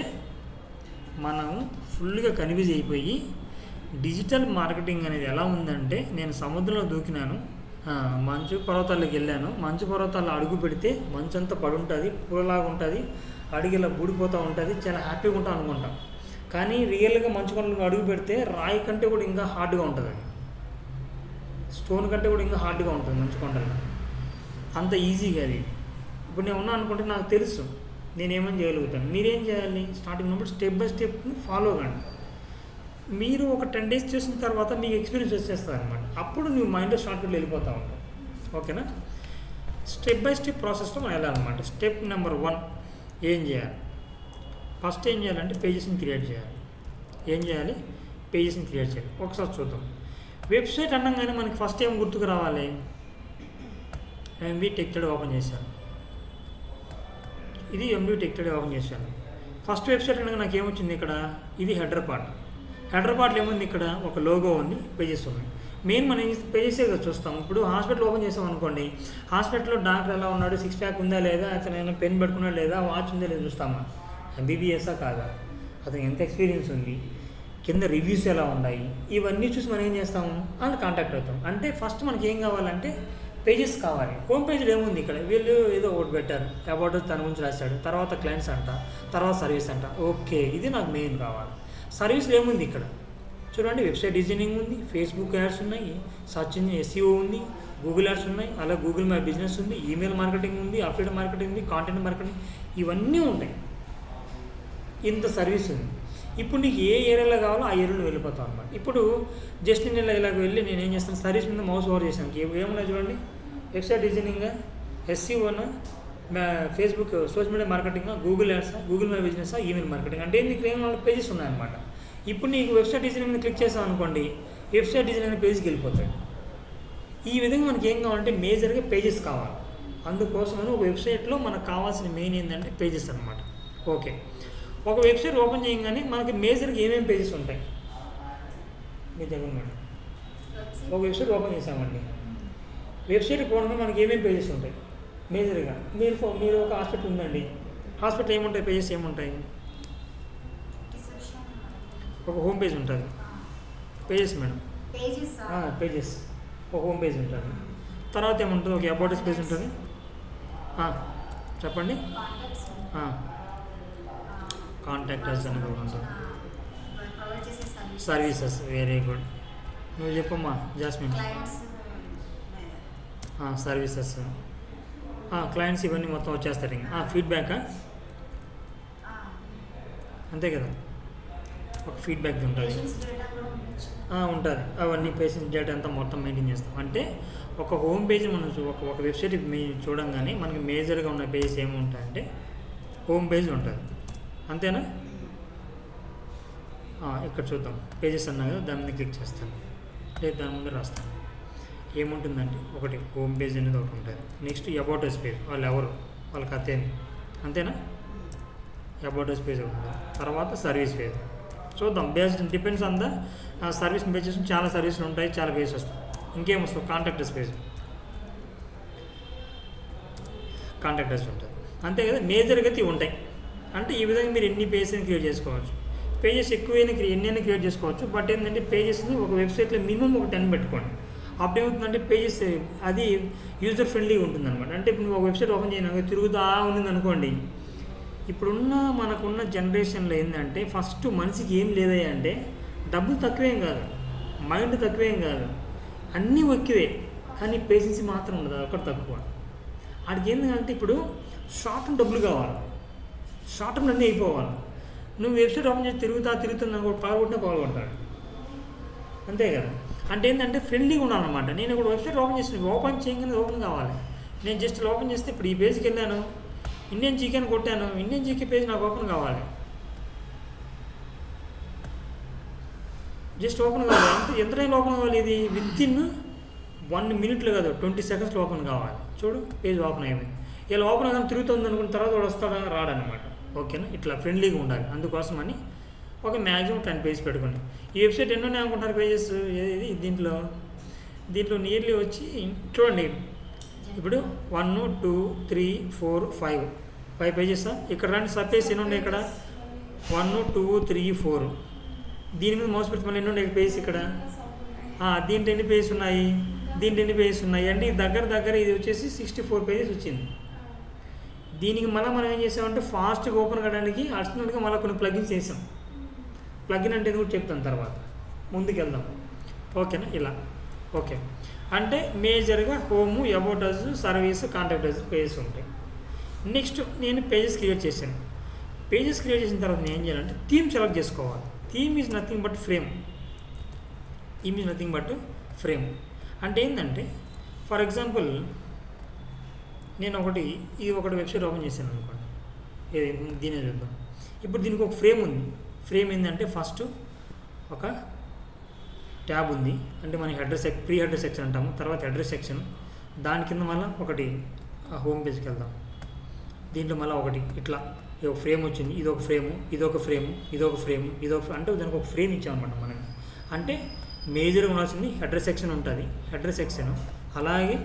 మనం ఫుల్గా కన్ఫ్యూజ్ అయిపోయి డిజిటల్ మార్కెటింగ్ అనేది ఎలా ఉందంటే, నేను సముద్రంలో దూకినాను, మంచు పర్వతాల్లోకి వెళ్ళాను, మంచు పర్వతాల్లో అడుగు పెడితే మంచు అంతా పడి ఉంటుంది, పూలలాగా ఉంటుంది, అడుగు ఇలా బూడిపోతూ ఉంటుంది, చాలా హ్యాపీగా ఉంటాం అనుకుంటాం. కానీ రియల్గా మంచు కొండలకు అడుగు పెడితే రాయి కంటే కూడా ఇంకా హార్డ్గా ఉంటుంది, స్టోన్ కంటే కూడా ఇంకా హార్డ్గా ఉంటుంది మంచు కొండలు. అంత ఈజీగా అది. ఇప్పుడు నేను ఉన్నా అనుకుంటే నాకు తెలుసు నేనేమని చేయగలుగుతాను. మీరేం చేయాలి? స్టార్టింగ్ ఉన్నప్పుడు స్టెప్ బై స్టెప్ ఫాలో కండి. మీరు ఒక 10 days చేసిన తర్వాత మీకు ఎక్స్పీరియన్స్ వచ్చేస్తుంది అనమాట. అప్పుడు నువ్వు మైండ్లో షార్ట్కట్లో వెళ్ళిపోతూ ఉంటావు. ఓకేనా? స్టెప్ బై స్టెప్ ప్రాసెస్లో మనం వెళ్ళాలన్నమాట. స్టెప్ నెంబర్ 1 ఏం చేయాలి? ఫస్ట్ ఏం చేయాలంటే పేజెస్ని క్రియేట్ చేయాలి. ఏం చేయాలి? పేజెస్ని క్రియేట్ చేయాలి. ఒకసారి చూద్దాం. వెబ్సైట్ అనగానే మనకి ఫస్ట్ ఏం గుర్తుకు రావాలి? ఎంబీ టెక్టెడ్ ఓపెన్ చేశాను. ఇది ఎంబీ టెక్టెడ్ ఓపెన్ చేశాను. ఫస్ట్ వెబ్సైట్ అనగా నాకు ఏమొచ్చింది ఇక్కడ? ఇది హెడర్ పార్ట్. హెడర్ పార్ట్లో ఏముంది? ఇక్కడ ఒక లోగో ఉంది, పేజెస్ ఉన్నాయి. మెయిన్ మనం పేజెసే కదా చూస్తాం. ఇప్పుడు హాస్పిటల్ ఓపెన్ చేసాం అనుకోండి, హాస్పిటల్లో డాక్టర్ ఎలా ఉన్నాడు, 6 pack ఉందా లేదా, అతను ఏమైనా పెన్ పెట్టుకున్నా లేదా, వాచ్ ఉందా లేదా చూస్తామా? ఎంబీబీఎస్ఆ కాదా, అతనికి ఎంత ఎక్స్పీరియన్స్ ఉంది, కింద రివ్యూస్ ఎలా ఉన్నాయి, ఇవన్నీ చూసి మనం ఏం చేస్తాము? అని కాంటాక్ట్ అవుతాం. అంటే ఫస్ట్ మనకి ఏం కావాలంటే పేజెస్ కావాలి. హోమ్ పేజ్లో ఏముంది? ఇక్కడ వీళ్ళు ఏదో ఒకటి పెట్టారు, అబౌట్ తన గురించి రాశాడు, తర్వాత క్లయింట్స్ అంట, తర్వాత సర్వీస్ అంట. ఓకే, ఇది నాకు మెయిన్ కావాలి. సర్వీస్లో ఏముంది? ఇక్కడ చూడండి, వెబ్సైట్ డిజైనింగ్ ఉంది, ఫేస్బుక్ యాడ్స్ ఉన్నాయి, సర్చ్ ఇంజిన్ ఎస్ఈఓ ఉంది, గూగుల్ యాడ్స్ ఉన్నాయి, అలా గూగుల్ మై బిజినెస్ ఉంది, ఈమెయిల్ మార్కెటింగ్ ఉంది, అఫిలియేట్ మార్కెటింగ్ ఉంది, కాంటెంట్ మార్కెటింగ్, ఇవన్నీ ఉంటాయి. ఇంత సర్వీస్ ఉంది. ఇప్పుడు నీకు ఏ ఏరియాలో కావాలో ఆ ఏరియాలో వెళ్ళిపోతాం అనమాట. ఇప్పుడు జస్ట్ నేను ఇలాగ వెళ్ళి నేను ఏం చేస్తాను, సర్వీస్ మీద మౌస్ ఓవర్ చేశాను. ఏమున్నాయి చూడండి, వెబ్సైట్ డిజైనింగ్, ఎస్ఈఓనా, Facebook social media marketing, Google ads, Google my business, email marketing, అంటే నీకు ఏమైనా పేజెస్ ఉన్నాయన్నమాట. ఇప్పుడు నీకు వెబ్సైట్ డిజైనింగ్ క్లిక్ చేసాం అనుకోండి, వెబ్సైట్ డిజైనింగ్ పేజ్కి వెళ్ళిపోతాడు. ఈ విధంగా మనకి ఏం కావాలంటే మేజర్గా పేజెస్ కావాలి. అందుకోసమని ఒక వెబ్సైట్లో మనకు కావాల్సిన మెయిన్ ఏంటంటే పేజెస్ అనమాట. ఓకే, ఒక వెబ్సైట్ ఓపెన్ చేయగానే మనకి మేజర్గా ఏమేమి పేజెస్ ఉంటాయి మీ దగ్గర మేడం? ఒక వెబ్సైట్ ఓపెన్ చేసామండి, వెబ్సైట్ పోవడంలో మనకి ఏమేమి పేజెస్ ఉంటాయి మేజర్గా? మీరు ఒక హాస్పిటల్ ఉందండి, హాస్పిటల్ ఏముంటాయి? పేజెస్ ఏముంటాయి? ఒక హోమ్ పేజ్ ఉంటుంది, పేజెస్ మేడం, పేజెస్, ఒక హోమ్ పేజ్ ఉంటుంది. తర్వాత ఏముంటుంది? ఒక అబౌట్ పేజ్ ఉంటుంది. చెప్పండి. కాంటాక్ట్ అస్ అనేది ఒకటి ఉంటుంది. Services, very good. నువ్వు చెప్పమ్మా జాస్మిన్. సర్వీసెస్, క్లయింట్స్, ఇవన్నీ మొత్తం వచ్చేస్తారు. ఇంకా ఫీడ్బ్యాక్, అంతే కదా, ఒక ఫీడ్బ్యాక్ ఉంటుంది. ఉంటుంది, అవన్నీ పేషెంట్ డేటా అంతా మొత్తం మెయింటైన్ చేస్తాం. అంటే ఒక హోమ్ పేజ్ మనం ఒక వెబ్సైట్ చూడంగానే మనకి మేజర్గా ఉన్న పేజెస్ ఏముంటాయంటే హోమ్ పేజ్ ఉంటుంది, అంతేనా? ఇక్కడ చూద్దాం, పేజెస్ అన్నా కదా, దాని మీద క్లిక్ చేస్తాను, లేదు దాని ముందు రాస్తాను. ఏముంటుందంటే ఒకటి హోమ్ పేజ్ అనేది ఒకటి ఉంటుంది. నెక్స్ట్ అబౌట్ అస్ పేజ్, వాళ్ళు ఎవరు, వాళ్ళ కథ ఏంది, అంతేనా? అబౌట్ అస్ పేజ్ ఉంటుంది. తర్వాత సర్వీస్ పేజ్ చూద్దాం. Based depends on the service pages, చాలా సర్వీసులు ఉంటాయి, చాలా పేజెస్ వస్తాయి. ఇంకేం వస్తుంది? Contact us page, contact us ఉంటుంది, అంతే కదా. మేజర్గా ఇవి ఉంటాయి. అంటే ఈ విధంగా మీరు ఎన్ని పేజెస్ని క్రియేట్ చేసుకోవచ్చు. పేజెస్ ఎక్కువైనా ఎన్నైనా క్రియేట్ చేసుకోవచ్చు. బట్ ఏంటంటే పేజెస్ని ఒక వెబ్సైట్లో మినిమం ఒక 10 పెట్టుకోండి. అప్పుడు ఏమవుతుందంటే పేజెస్ అది యూజర్ ఫ్రెండ్లీగా ఉంటుందన్నమాట. అంటే ఇప్పుడు నువ్వు ఒక వెబ్సైట్ ఓపెన్ చేయడానికి తిరుగుతూ ఉంది అనుకోండి, ఇప్పుడున్న మనకున్న జనరేషన్లో ఏంటంటే ఫస్ట్ మనిషికి ఏం లేదయ్యా అంటే డబ్బులు తక్కువేం కాదు, మైండ్ తక్కువేం కాదు, అన్నీ ఎక్కువే, కానీ పేషెన్స్ మాత్రం ఉండదు, ఒకటి తక్కువ. వాడికి ఏంటంటే ఇప్పుడు షార్ట్ టర్మ్ డబ్బులు కావాలి, షార్ట్ టర్మ్ అన్నీ అయిపోవాలి. నువ్వు వెబ్సైట్ ఓపెన్ చేసి తిరుగుతున్నా కూడా పాల్గొడతాడు, అంతే కదా. అంటే ఏంటంటే ఫ్రెండ్లీగా ఉండాలన్నమాట. నేను ఇప్పుడు వెబ్సైట్ ఓపెన్ చేయగానే ఓపెన్ కావాలి. నేను జస్ట్ ఓపెన్ చేస్తే ఇప్పుడు ఈ పేజ్కి వెళ్ళాను, ఇండియన్ జీకే కొట్టాను, ఇండియన్ జీకే పేజ్ నాకు ఓపెన్ కావాలి, జస్ట్ ఓపెన్ కావాలి. ఎంత టైంలో ఓపెన్ కావాలి? ఇది వితిన్ 1 minute కాదు, 20 seconds ఓపెన్ కావాలి. చూడు, పేజ్ ఓపెన్ అయింది. ఇలా ఓపెన్ అవ్వడం తిరుగుతుంది అనుకున్న తర్వాత వాడు వస్తాడా రాడనమాట. ఓకేనా? ఇట్లా ఫ్రెండ్లీగా ఉండాలి. అందుకోసమని ఒక మ్యాక్సిమం 10 pages పెట్టుకోండి. ఈ వెబ్సైట్ ఎన్నో అనుకుంటారు పేజెస్? ఏది దీంట్లో నియర్లీ వచ్చి చూడండి, ఇప్పుడు 1 2 3 4 5 5 పేజెస్. ఇక్కడ రండి, సబ్పేజ్ ఎన్ని ఉన్నాయి ఇక్కడ 1 2 3 4. దీని మీద మౌస్ పెడితే మళ్ళీ ఎన్ని ఉన్నాయి పేజెస్ ఇక్కడ. దీంట్లో ఎన్ని పేజెస్ ఉన్నాయి, దీంట్లో ఎన్ని పేజెస్ ఉన్నాయి అంటే దగ్గర ఇది వచ్చేసి 64 పేజెస్ వచ్చింది. దీనికి మళ్ళీ మనం ఏం చేసామంటే ఫాస్ట్గా ఓపెన్ కావడానికి అడిషనల్గా మళ్ళీ కొన్ని ప్లగిన్స్ చేసాం. ప్లగిన్ అంటే కూడా చెప్తాను తర్వాత, ముందుకు వెళ్దాం. ఓకేనా, ఇలా. ఓకే అంటే మేజర్గా home, about us, service, contact us pages ఉంటాయి. నెక్స్ట్ నేను పేజెస్ క్రియేట్ చేశాను. పేజెస్ క్రియేట్ చేసిన తర్వాత నేను ఏం చేయాలంటే థీమ్ సెలెక్ట్ చేసుకోవాలి. Theme is nothing but frame. అంటే ఏంటంటే ఫర్ ఎగ్జాంపుల్ నేను ఇది ఒకటి వెబ్సైట్ ఓపెన్ చేశాను అనుకోండి, దీనే చూద్దాం. ఇప్పుడు దీనికి ఒక ఫ్రేమ్ ఉంది. ఫ్రేమ్ ఏంటంటే ఫస్ట్ ఒక ట్యాబ్ ఉంది, అంటే మనకి ప్రీ హెడర్ సెక్షన్ అంటాము. తర్వాత హెడర్ సెక్షన్, దాని కింద మళ్ళీ ఒకటి హోమ్ పేజ్కి వెళ్దాం. దీంట్లో మళ్ళీ ఒకటి ఇట్లా ఒక ఫ్రేమ్ వచ్చింది. ఇదొక ఫ్రేము, ఇదొక ఫ్రేము, అంటే దానికి ఒక ఫ్రేమ్ ఇచ్చామన్నమాట మనం. అంటే మేజర్గా ఉండాల్సింది హెడర్ సెక్షన్ ఉంటుంది, హెడర్ సెక్షన్, అలాగే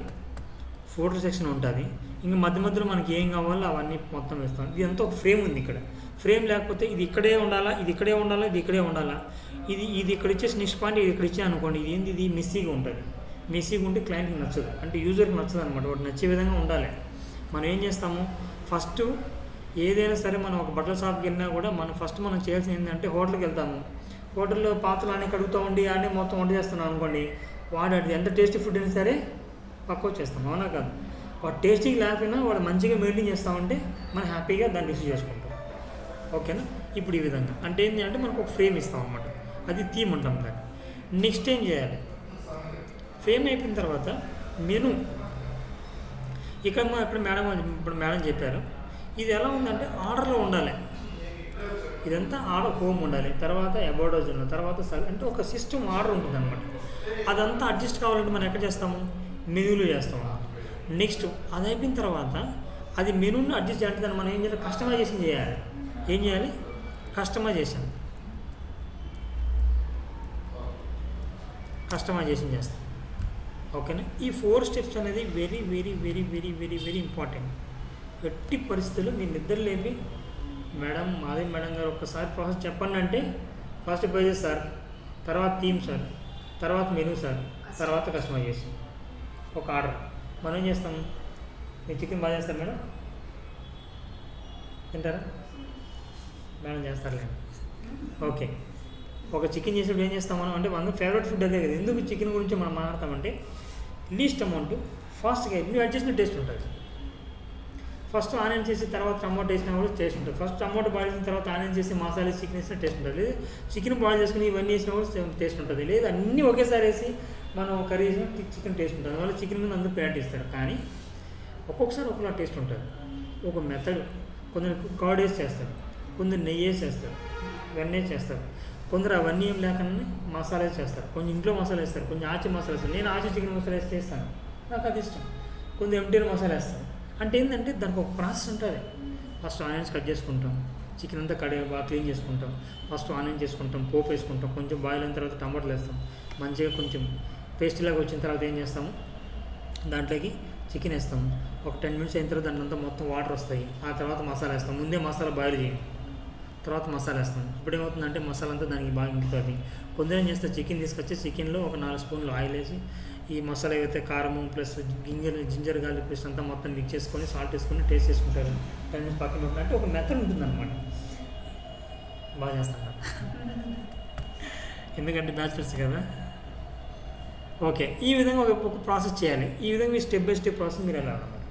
ఫోటో సెక్షన్ ఉంటుంది. ఇంకా మధ్యలో మనకి ఏం కావాలో అవన్నీ మొత్తం వేస్తాం. ఇదంతా ఒక ఫ్రేమ్ ఉంది ఇక్కడ. ఫ్రేమ్ లేకపోతే ఇది ఇక్కడే ఉండాలా, ఇది ఇక్కడే ఉండాలా, ఇది ఇక్కడ ఇచ్చేసి నెక్స్ట్ పాయింట్ ఇది ఇక్కడ ఇచ్చాను అనుకోండి, ఇది మెస్సీగా ఉంటుంది. మెస్సీగా ఉంటే క్లయింట్కి నచ్చదు, అంటే యూజర్కి నచ్చదు అనమాట. వాటి నచ్చే విధంగా ఉండాలి. మనం ఏం చేస్తాము, ఫస్ట్ ఏదైనా సరే మనం ఒక బట్టల షాప్కి వెళ్ళినా కూడా మనం చేయాల్సింది ఏంటంటే హోటల్కి వెళ్తాము. హోటల్లో పాత్రలు అన్నీ కడుగుతూ ఉండి అన్నీ మొత్తం వంట చేస్తున్నాం అనుకోండి, వాడు ఎంత టేస్టీ ఫుడ్ అయినా సరే పక్కకు వచ్చేస్తాం, అవునా కాదు. వాడు టేస్టీగా లేకపోయినా వాడు మంచిగా మెయింటైన్ చేస్తామంటే మనం హ్యాపీగా దాన్ని రిసీవ్ చేసుకుంటాం. ఓకేనా, ఇప్పుడు ఈ విధంగా అంటే ఏంటి అంటే మనకు ఒక ఫ్రేమ్ ఇస్తాం అన్నమాట. అది థీమ్ అంటాం దాన్ని. నెక్స్ట్ ఏం చేయాలి, ఫ్రేమ్ అయిపోయిన తర్వాత మెనూ. ఇప్పుడు మేడం చెప్పారు, ఇది ఎలా ఉందంటే ఆర్డర్లో ఉండాలి. ఇదంతా ఆర్డర్ హోమ్ ఉండాలి, తర్వాత అబౌట్ అస్ ఉండాలి, తర్వాత అంటే ఒక సిస్టమ్ ఆర్డర్ ఉంటుంది అనమాట. అదంతా అడ్జస్ట్ కావాలంటే మనం ఎక్కడ చేస్తాము, మెనూలో చేస్తాము. నెక్స్ట్ అది అయిపోయిన తర్వాత అది మెనూని అడ్జస్ట్ చేయాలంటే దాన్ని మనం ఏం చేయాలి, కస్టమైజేషన్ చేయాలి. ఏం చేయాలి, కస్టమైజేషన్ చేస్తాం. ఓకేనా, ఈ 4 స్టెప్స్ అనేది very very very very very very important. ఎట్టి పరిస్థితుల్లో మీ నిద్ర లేపి మేడం గారు ఒక్కసారి ప్రాసెస్ చెప్పండి అంటే ఫస్ట్ పేజెస్ సార్, తర్వాత థీమ్ సార్, తర్వాత మెనూ సార్, తర్వాత కస్టమైజేషన్, ఒక ఆర్డర్. మనం ఏం చేస్తాం, మీరు చికెన్ బాగా చేస్తారు మేడం, తింటారా మేడం, చేస్తారులేండి. ఓకే, ఒక చికెన్ చేసేప్పుడు ఏం చేస్తాం మనం అంటే మన ఫేవరెట్ ఫుడ్ అదే కదా. ఎందుకు చికెన్ గురించి మనం మాట్లాడతామంటే లీస్ట్ అమౌంట్ ఫాస్ట్గా నువ్వు యాడ్ చేసిన టేస్ట్ ఉంటుంది. ఫస్ట్ ఆనియన్ చేసి తర్వాత టమాటో వేసినా కూడా టేస్ట్ ఉంటుంది. ఫస్ట్ టమాటో బాయిల్ చేసిన తర్వాత ఆనియన్ చేసి మసాలా చికెన్ వేసినా టేస్ట్ ఉంటుంది. లేదు చికెన్ బాయిల్ చేసుకుని ఇవన్నీ వేసినా కూడా టేస్ట్ ఉంటుంది. లేదు అన్నీ ఒకేసారి వేసి మనం కర్రీ వేసినా చికెన్ టేస్ట్ ఉంటుంది. అందువల్ల చికెన్ మీద అందరూ ప్యాట్ ఇస్తారు. కానీ ఒక్కొక్కసారి ఒకలా టేస్ట్ ఉంటుంది. ఒక మెథడ్, కొందరు కర్డ్ వేసి చేస్తారు, కొందరు నెయ్యి వేసి చేస్తారు, ఇవన్నీ చేస్తారు. కొందరు అవన్నీ ఏం లేకుండా మసాలా వేసి చేస్తారు. కొంచెం ఇంట్లో మసాలా వేస్తారు, కొంచెం ఆచి మసాలా వేస్తారు. నేను ఆచి చికెన్ మసాలా వేసి చేస్తాను, నాకు అది ఇష్టం. కొంచెం ఎంటీఆర్ మసాలా వేస్తాను. అంటే ఏంటంటే దానికి ఒక ప్రాసెస్ ఉంటుంది. ఫస్ట్ ఆనియన్స్ కట్ చేసుకుంటాం, చికెన్ అంతా బాగా క్లీన్ చేసుకుంటాం, ఫస్ట్ ఆనియన్ చేసుకుంటాం, పోపు వేసుకుంటాం, కొంచెం బాయిల్ అయిన తర్వాత టమాటాలు వేస్తాం, మంచిగా కొంచెం పేస్ట్ లాగా వచ్చిన తర్వాత ఏం చేస్తాము, దాంట్లోకి చికెన్ వేస్తాము. ఒక 10 మినిట్స్ అయిన తర్వాత దాంట్లో మొత్తం వాటర్ వస్తాయి. ఆ తర్వాత మసాలా వేస్తాం. ముందే మసాలా బాయిల్ చేయం, తర్వాత మసాలా వేస్తాం. ఇప్పుడు ఏమవుతుందంటే మసాలా అంతా దానికి బాగా ఇంకుతుంది. కొందరు ఏం చేస్తారు, చికెన్ తీసుకొచ్చి చికెన్లో ఒక 4 స్పూన్లు ఆయిల్ వేసి ఈ మసాలా ఏవైతే కారము ప్లస్ జింజర్ గార్లిక్ పేస్ట్ అంతా మొత్తం మిక్స్ చేసుకొని సాల్ట్ వేసుకొని టేస్ట్ చేసుకుంటారు. 10 మినిట్స్ పక్కన ఉంటుందంటే ఒక మెథడ్ ఉంటుందన్నమాట. బాగా చేస్తాను ఎందుకంటే బ్యాచిలర్స్ కదా. ఓకే, ఈ విధంగా ఒక ప్రాసెస్ చేయాలి. ఈ విధంగా మీ స్టెప్ బై స్టెప్ ప్రాసెస్ మీరు వెళ్ళాలన్నమాట.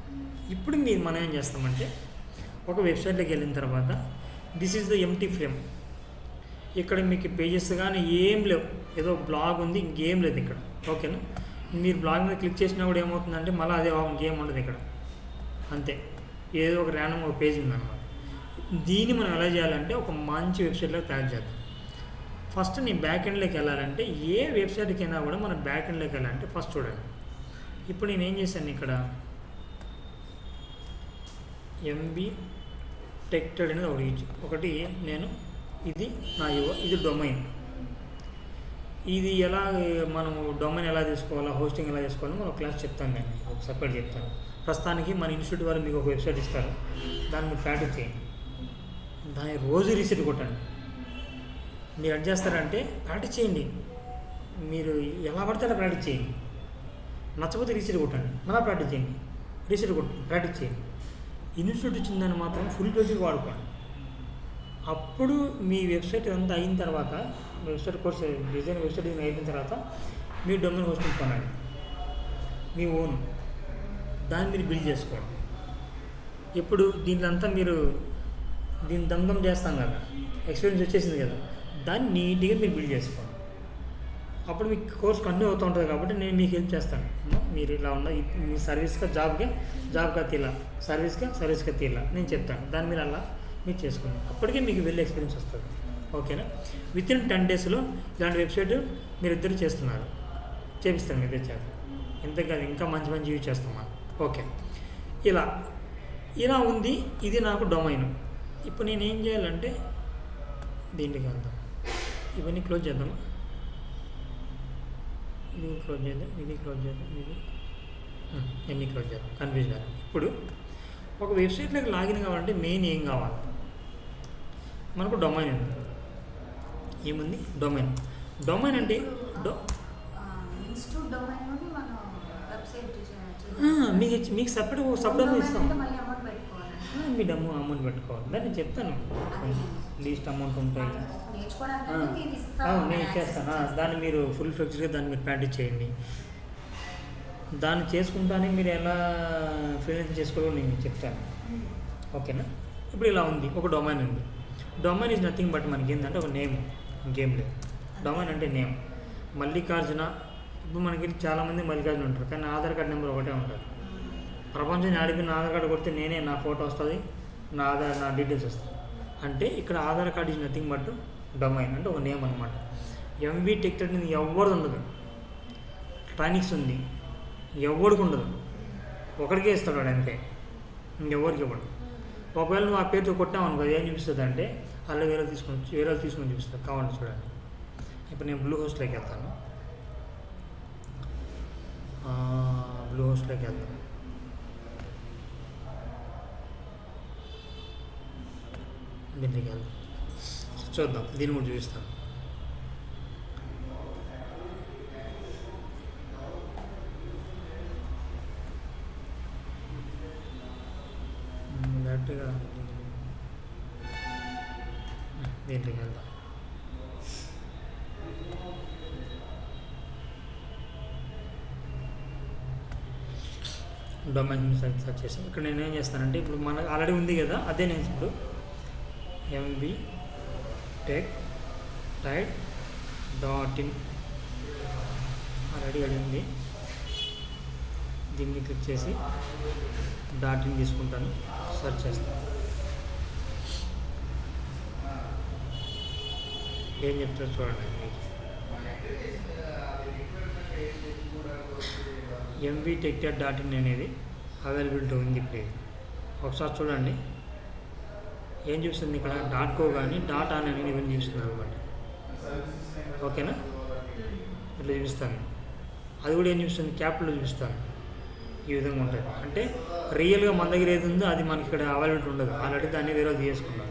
ఇప్పుడు మనం ఏం చేస్తామంటే ఒక వెబ్సైట్లోకి వెళ్ళిన తర్వాత this is the empty frame. ఇక్కడ మీకు పేజెస్ కానీ ఏం లేవు, ఏదో బ్లాగ్ ఉంది, ఇంకేం లేదు ఇక్కడ. ఓకేనా, మీరు బ్లాగ్ మీద క్లిక్ చేసినా కూడా ఏమవుతుందంటే మళ్ళీ అదే ఇంకేం ఉండదు ఇక్కడ, అంతే. ఏదో ఒక ర్యాండమ్ ఒక పేజ్ ఉందన్నమాట. దీన్ని మనం ఎలా చేయాలంటే ఒక మంచి వెబ్సైట్లో తయారు చేద్దాం. ఫస్ట్ నీ బ్యాక్ ఎండ్లోకి వెళ్ళాలంటే ఏ వెబ్సైట్కైనా కూడా మనం బ్యాక్ ఎండ్లోకి వెళ్ళాలంటే ఫస్ట్ చూడండి. ఇప్పుడు నేను ఏం చేశాను, ఇక్కడ ఎంబీ టెక్టెడ్ అనేది ఒకటి నేను ఇది ఇది డొమైన్. ఇది ఎలా మనం డొమైన్ ఎలా తీసుకోవాలో, హోస్టింగ్ ఎలా చేసుకోవాలో మనం క్లాస్ చెప్తాను. నేను ఒక సపరేట్ చెప్తాను. ప్రస్తుతానికి మన ఇన్స్టిట్యూట్ వాళ్ళు మీకు ఒక వెబ్సైట్ ఇస్తారు, దాన్ని మీరు ప్రాక్టీస్ చేయండి. దాన్ని రోజు రీసెట్ కొట్టండి. మీరు ఎడ్ చేస్తారంటే ప్రాక్టీస్ చేయండి. మీరు ఎలా పడితే అలా ప్రాక్టీస్ చేయండి. నచ్చకపోతే రీసెట్ కొట్టండి, మళ్ళీ ప్రాక్టీస్ చేయండి, రీసెట్ కొట్టండి, ప్రాక్టీస్ చేయండి. ఇన్స్టిట్యూట్ ఇచ్చిందని మాత్రం ఫుల్ పేజీకి వాడుకోండి. అప్పుడు మీ వెబ్సైట్ అంతా అయిన తర్వాత, website course design website design అయిన తర్వాత మీ డొమైన్ హోస్టింగ్ కొనండి, మీ ఓన్. దాన్ని మీరు బిల్డ్ చేసుకోండి. ఇప్పుడు దీంట్లో మీరు దీన్ని దమ్దం చేస్తాం కదా, ఎక్స్పీరియన్స్ వచ్చేసింది కదా, దాన్ని నీట్గా మీరు బిల్డ్ చేసుకోండి. అప్పుడు మీకు కోర్స్ కంటిన్యూ అవుతూ ఉంటుంది కాబట్టి నేను మీకు హెల్ప్ చేస్తాను. మీరు ఇలా ఉన్న మీ సర్వీస్గా జాబ్గా తీలా, సర్వీస్గా తీలా నేను చెప్తాను. దాన్ని మీరు అలా మీరు చేసుకోండి. అప్పటికే మీకు వెళ్ళే ఎక్స్పీరియన్స్ వస్తుంది. ఓకేనా? వితిన్ 10 daysలో ఇలాంటి వెబ్సైట్ మీరు ఇద్దరు చేస్తున్నారు, చేపిస్తాను మీ ఇద్దరు చేత. ఇంతకాదు ఇంకా మంచి యూజ్ చేస్తాం మనం. ఓకే, ఇలా ఉంది. ఇది నాకు డొమైన్. ఇప్పుడు నేను ఏం చేయాలంటే దీంట్లోకి వెళ్దాం. ఇవన్నీ క్లోజ్ చేద్దామా? ఇది క్లోజ్ చేద్దాం, ఇది క్లోజ్ చేద్దాం, ఇవన్నీ క్లోజ్ చేద్దాం. కన్ఫ్యూజ్ కాదు. ఇప్పుడు ఒక వెబ్సైట్లోకి లాగిన్ కావాలంటే మెయిన్ ఏం కావాలి? మనకు డొమైన్ ఉంది. ఏముంది? డొమైన్ అంటే మీకు సపరేట్ సబ్ డొమైన్ ఇస్తాం. మీ అమౌంట్ పెట్టుకోవాలి. దాన్ని చెప్తాను, లీస్ట్ అమౌంట్ ఉంటాయి. నేను ఇచ్చేస్తాను. దాన్ని మీరు ఫుల్ ఫ్లెక్స్డ్గా దాన్ని మీరు ప్రాక్టీస్ చేయండి. దాన్ని చేసుకుంటానే మీరు ఎలా ఫ్రీలాన్స్ చేసుకోవాలో నేను చెప్తాను. ఓకేనా? ఇప్పుడు ఇలా ఉంది, ఒక డొమైన్ ఉంది. డొమైన్ ఈజ్ నథింగ్ బట్ మనకి ఏంటంటే ఒక నేమ్, ఇంకేం లేదు. డొమైన్ అంటే నేమ్. మల్లికార్జున. ఇప్పుడు మనకి చాలామంది మల్లికార్జున ఉంటారు, కానీ ఆధార్ కార్డ్ నెంబర్ ఒకటే ఉంటుంది. ప్రపంచాన్ని ఆడిపోయిన ఆధార్ కార్డు కొడితే నేనే, నా ఫోటో వస్తుంది, నా డీటెయిల్స్ వస్తాయి. అంటే ఇక్కడ Aadhaar card is nothing but domain అంటే ఒక నేమ్ అనమాట. ఎంవి టెక్ అనేది ఎవరిది ఉండదు. ట్రైనింగ్స్ ఉంది, ఎవరికి ఉండదు. ఒకరికే ఇస్తాడు వాడు, అంతే, ఇంకెవరికి ఇవ్వడు. ఒకవేళ నువ్వు ఆ పేరుతో కొట్టావు అనుకో, ఏం చూపిస్తుంది అంటే అలా వేరే తీసుకొని చూపిస్తుంది. కావాలంటే చూడండి. ఇప్పుడు నేను బ్లూ హోస్ట్లోకి వెళ్తాను. దీనికి వెళ్దాం, చూద్దాం. దీన్ని కూడా చూపిస్తాను. డైరెక్ట్గా దీంట్లోకి వెళ్దాం. డొమైన్ సెర్చ్ చేసాం. ఇక్కడ నేను ఏం చేస్తానంటే, ఇప్పుడు మనకు ఆల్రెడీ ఉంది కదా, అదే నేను ఇప్పుడు MV Tech Tide.in ఆల్రెడీ అది ఉంది. దీన్ని క్లిక్ చేసి .in తీసుకుంటాను, సెర్చ్ చేస్తాను. ఏం చెప్తారు చూడండి. MV Tech Tide.in అనేది అవైలబిలిటీ ఉంది ఇప్పుడు. ఒకసారి చూడండి ఏం చూస్తుంది ఇక్కడ. .co కానీ .on అనేది ఇవన్నీ చూస్తుంది అనమాట. ఓకేనా? ఇట్లా చూపిస్తాను. అది కూడా ఏం చూస్తుంది, క్యాపిటల్ చూపిస్తాను. ఈ విధంగా ఉంటుంది. అంటే రియల్గా మన దగ్గర ఏది ఉందో అది మనకి ఇక్కడ అవైలబిలిటీ ఉండదు. ఆల్రెడీ దాన్ని వేరే తీసుకున్నాం.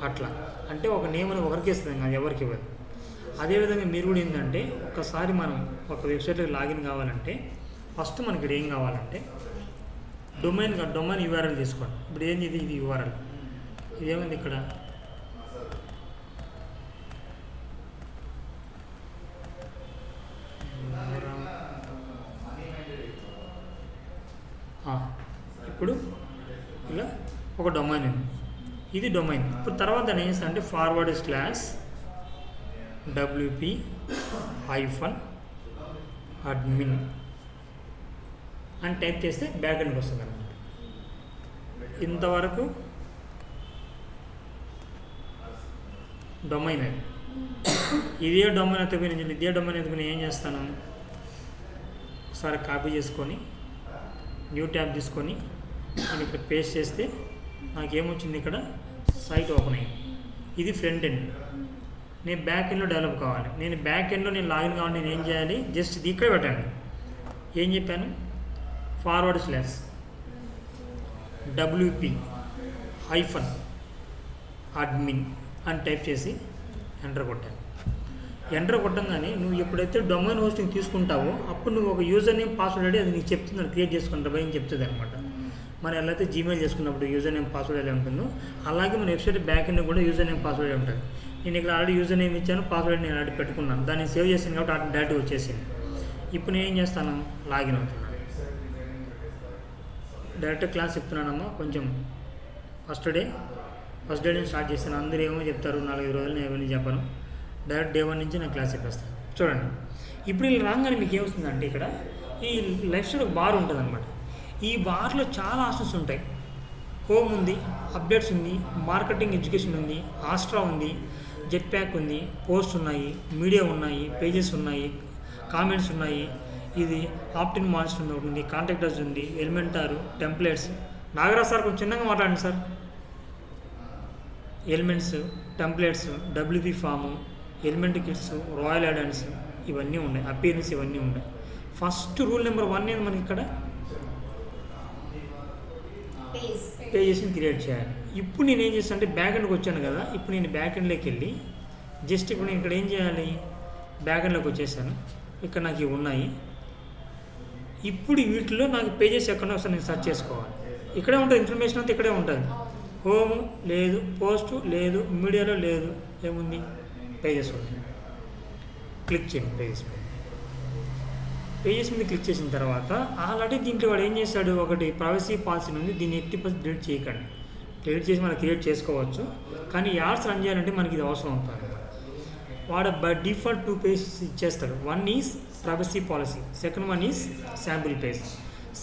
అట్లా అంటే ఒక నేమ్ అని ఒకరికి ఇస్తుంది, అది ఎవరికి ఇవ్వదు. అదేవిధంగా మీరు కూడా ఏంటంటే, ఒకసారి మనం ఒక వెబ్సైట్లోకి లాగిన్ కావాలంటే ఫస్ట్ మనకి ఇక్కడ ఏం కావాలంటే డొమైన్ URL తీసుకోండి. ఇప్పుడు ఏంది ఇది URL. ఇదేముంది ఇక్కడ, ఇప్పుడు ఇలా ఒక డొమైన్ ఉంది. ఇది డొమైన్. ఇప్పుడు తర్వాత నేను ఏం చేస్తాను అంటే /wp-admin అని టైప్ చేస్తే బ్యాక్ ఎండ్కి వస్తుంది అనమాట. ఇంతవరకు డొమైన్ అది. ఇదే డొమైన్ ఎత్తుకుని ఏం చేస్తాను, ఒకసారి కాపీ చేసుకొని న్యూ ట్యాబ్ తీసుకొని నేను ఇక్కడ పేస్ట్ చేస్తే నాకేమొచ్చింది, ఇక్కడ సైట్ ఓపెన్ అయింది. ఇది ఫ్రంట్ ఎండ్. నేను బ్యాక్ ఎండ్లో డెవలప్ కావాలి. నేను బ్యాక్ ఎండ్లో లాగిన్ కావాలి. నేను ఏం చేయాలి, జస్ట్ ఇది ఇక్కడ పెట్టండి. ఏం చెప్పాను, /. wp-admin అని టైప్ చేసి ఎంటర్ కొట్టాను. ఎంటర్ కొట్టంగానే నువ్వు ఎప్పుడైతే డొమైన్ హోస్టింగ్ తీసుకుంటావో అప్పుడు నువ్వు ఒక యూజర్ నేమ్ పాస్వర్డ్ అడిగి అది నీకు చెప్తుంది, అది క్రియేట్ చేసుకుంటావు అని చెప్తుంది అనమాట. మనం ఎలా అయితే జీమెయిల్ చేసుకున్నప్పుడు యూజర్ నేమ్ పాస్వర్డ్ ఎలా ఉంటుందో అలాగే మన వెబ్సైట్ బ్యాక్ ఎండ్ కూడా యూజర్ నేమ్ పాస్వర్డ్ ఉంటుంది. నేను ఇక్కడ ఆల్రెడీ యూజర్ నేమ్ ఇచ్చాను, పాస్వర్డ్ నేను ఆల్రెడీ పెట్టుకున్నాను, దాన్ని సేవ్ చేసాను కాబట్టి డైరెక్ట్ వచ్చేసింది. ఇప్పుడు నేను ఏం చేస్తాను, లాగిన్ అవుతున్నాను. డైరెక్ట్ క్లాస్ చెప్తున్నానమ్మా. కొంచెం ఫస్ట్ డే నేను స్టార్ట్ చేస్తాను. అందరూ ఏమో చెప్తారు, 4-5 రోజులు నేను ఏమని చెప్పను. డైరెక్ట్ డే 1 నుంచి నేను క్లాస్ చెప్పేస్తాను. చూడండి, ఇప్పుడు ఇలా రాగానే మీకు ఏమొస్తుందంటే ఇక్కడ ఈ లెఫ్ట్ సైడ్ ఒక బార్ ఉంటుంది అనమాట. ఈ బార్లో చాలా ఆప్షన్స్ ఉంటాయి. హోమ్ ఉంది, అప్డేట్స్ ఉంది, మార్కెటింగ్ ఎడ్యుకేషన్ ఉంది, ఆస్ట్రా ఉంది, జెట్ ప్యాక్ ఉంది, పోస్ట్ ఉన్నాయి, మీడియా ఉన్నాయి, పేజెస్ ఉన్నాయి, కామెంట్స్ ఉన్నాయి, ఇది ఆప్టిన్ మాన్స్టర్ ఉంది, కాంటాక్టర్స్ ఉంది, ఎలిమెంటారు, టెంప్లెట్స్. నాగరాజ్ సార్ కొంచెం చిన్నగా మాట్లాడండి sir. Elements, templates, WP form, element kits, royal addons ఇవన్నీ ఉన్నాయి, అపియరెన్స్ ఇవన్నీ ఉన్నాయి. ఫస్ట్ రూల్ నెంబర్ 1 ఏంది మనకి ఇక్కడ పేజెస్ని క్రియేట్ చేయాలి. ఇప్పుడు నేను ఏం చేస్తాను అంటే బ్యాక్ ఎండ్కి వచ్చాను కదా, ఇప్పుడు నేను బ్యాక్ ఎండ్లోకి వెళ్ళి జస్ట్ ఇప్పుడు నేను ఇక్కడ ఏం చేయాలి, బ్యాక్ ఎండ్లోకి వచ్చేసాను. ఇక్కడ నాకు ఇవి ఉన్నాయి. ఇప్పుడు వీటిలో నాకు పేజెస్ ఎక్కడో ఒకసారి నేను సెర్చ్ చేసుకోవాలి. ఇక్కడే ఉంటుంది, ఇన్ఫర్మేషన్ అంతా ఇక్కడే ఉంటుంది. హోమ్ లేదు, పోస్ట్ లేదు, మీడియాలో లేదు, ఏముంది పేజెస్ ఉంది. క్లిక్ చేయండి పేజెస్ మీద క్లిక్ చేసిన తర్వాత ఆల్రెడీ దీంట్లో వాడు ఏం చేశాడు, ఒకటి ప్రైవసీ పాలసీ ఉంది, దీన్ని 80% డిలీట్ చేయకండి. డిలీట్ చేసి మనం క్రియేట్ చేసుకోవచ్చు, కానీ యాడ్స్ రన్ చేయాలంటే మనకి ఇది అవసరం అవుతుంది. వాడు బై డిఫాల్ట్ 2 పేజెస్ ఇచ్చేస్తాడు. 1 is privacy policy, second 1 is sample page.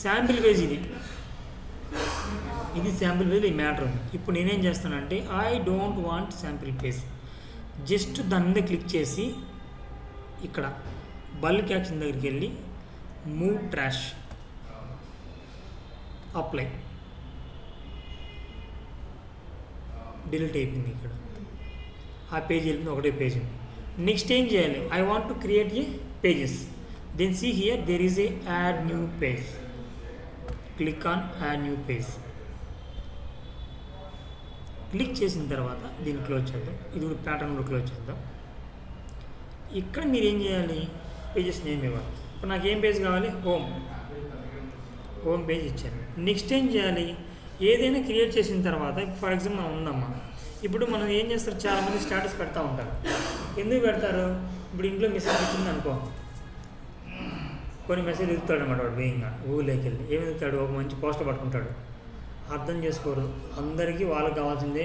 Sample page ఇది శాంపిల్ పేజ్ ఈ మ్యాటర్ ఉంది. ఇప్పుడు నేనేం చేస్తానంటే I don't want sample page. Just దాని మీద క్లిక్ చేసి ఇక్కడ బల్క్ యాక్షన్ దగ్గరికి వెళ్ళి మూవ్ ట్రాష్ అప్లై, డిలీట్ అయిపోయింది. ఇక్కడ ఆ పేజ్ వెళ్ళింది, ఒకటే పేజ్ ఉంది. నెక్స్ట్ ఏం చేయాలి, I want to create a pages. Then see here there is a add new page. Click on add new page. Click చేసిన తర్వాత దీన్ని క్లోజ్ చేద్దాం. ఇది కూడా ప్యాటర్న్ కూడా క్లోజ్ చేద్దాం. ఇక్కడ మీరు ఏం చేయాలి, పేజెస్ నేమ్ ఇవ్వాలి. ఇప్పుడు నాకు ఏం పేజ్ కావాలి, హోమ్ పేజ్ ఇచ్చాను. నెక్స్ట్ ఏం చేయాలి, ఏదైనా క్రియేట్ చేసిన తర్వాత ఫర్ ఎగ్జాంపుల్ మనం ఉందమ్మా, ఇప్పుడు మనం ఏం చేస్తారు, చాలామంది స్టేటస్ పెడతా ఉంటారు. ఎందుకు పెడతారు, ఇప్పుడు ఇంట్లో మెసేజ్ వచ్చింది అనుకో, కొన్ని మెసేజ్ ఎదుగుతాడు అనమాట. వాడు వేయంగా ఊళ్ళోకి వెళ్ళి ఏమి ఎదుగుతాడు, ఒక మంచి పోస్టర్ పట్టుకుంటాడు. అర్థం చేసుకోరు, అందరికీ వాళ్ళకి కావాల్సిందే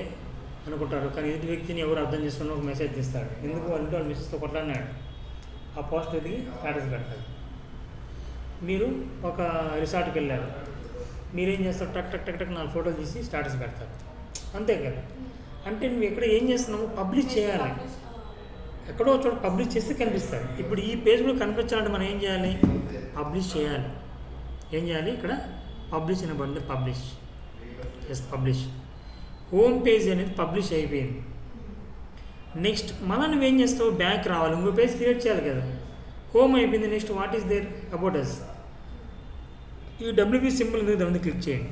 అనుకుంటారు. కానీ ఎదుటి వ్యక్తిని ఎవరు అర్థం చేసుకున్న ఒక మెసేజ్ తీస్తాడు. ఎందుకు వాళ్ళంటే వాళ్ళు మెసేజ్తో కొట్లాడినాడు, ఆ పోస్టర్ ఎదిగి స్టేటస్ పెడతాడు. మీరు ఒక రిసార్ట్కి వెళ్ళారు, మీరేం చేస్తారు, టక్ 4 ఫోటోలు తీసి స్టేటస్ పెడతారు, అంతే కదా. అంటే నువ్వు ఎక్కడ ఏం చేస్తున్నావు, పబ్లిష్ చేయాలి. ఎక్కడో చోట పబ్లిష్ చేస్తే కనిపిస్తుంది. ఇప్పుడు ఈ పేజ్ కూడా కనిపించాలంటే మనం ఏం చేయాలి, పబ్లిష్ చేయాలి. ఏం చేయాలి, ఇక్కడ పబ్లిష్ అనే బండి పబ్లిష్ పబ్లిష్. హోమ్ పేజ్ అనేది పబ్లిష్ అయిపోయింది. నెక్స్ట్ మళ్ళీ నువ్వేం చేస్తావు, బ్యాక్ రావాలి, ఇంకో పేజ్ క్రియేట్ చేయాలి కదా. హోమ్ అయిపోయింది. Next what is there about us, ఈ డబ్ల్యూపీ సింపుల్ ఉంది, దాని మీద క్లిక్ చేయండి.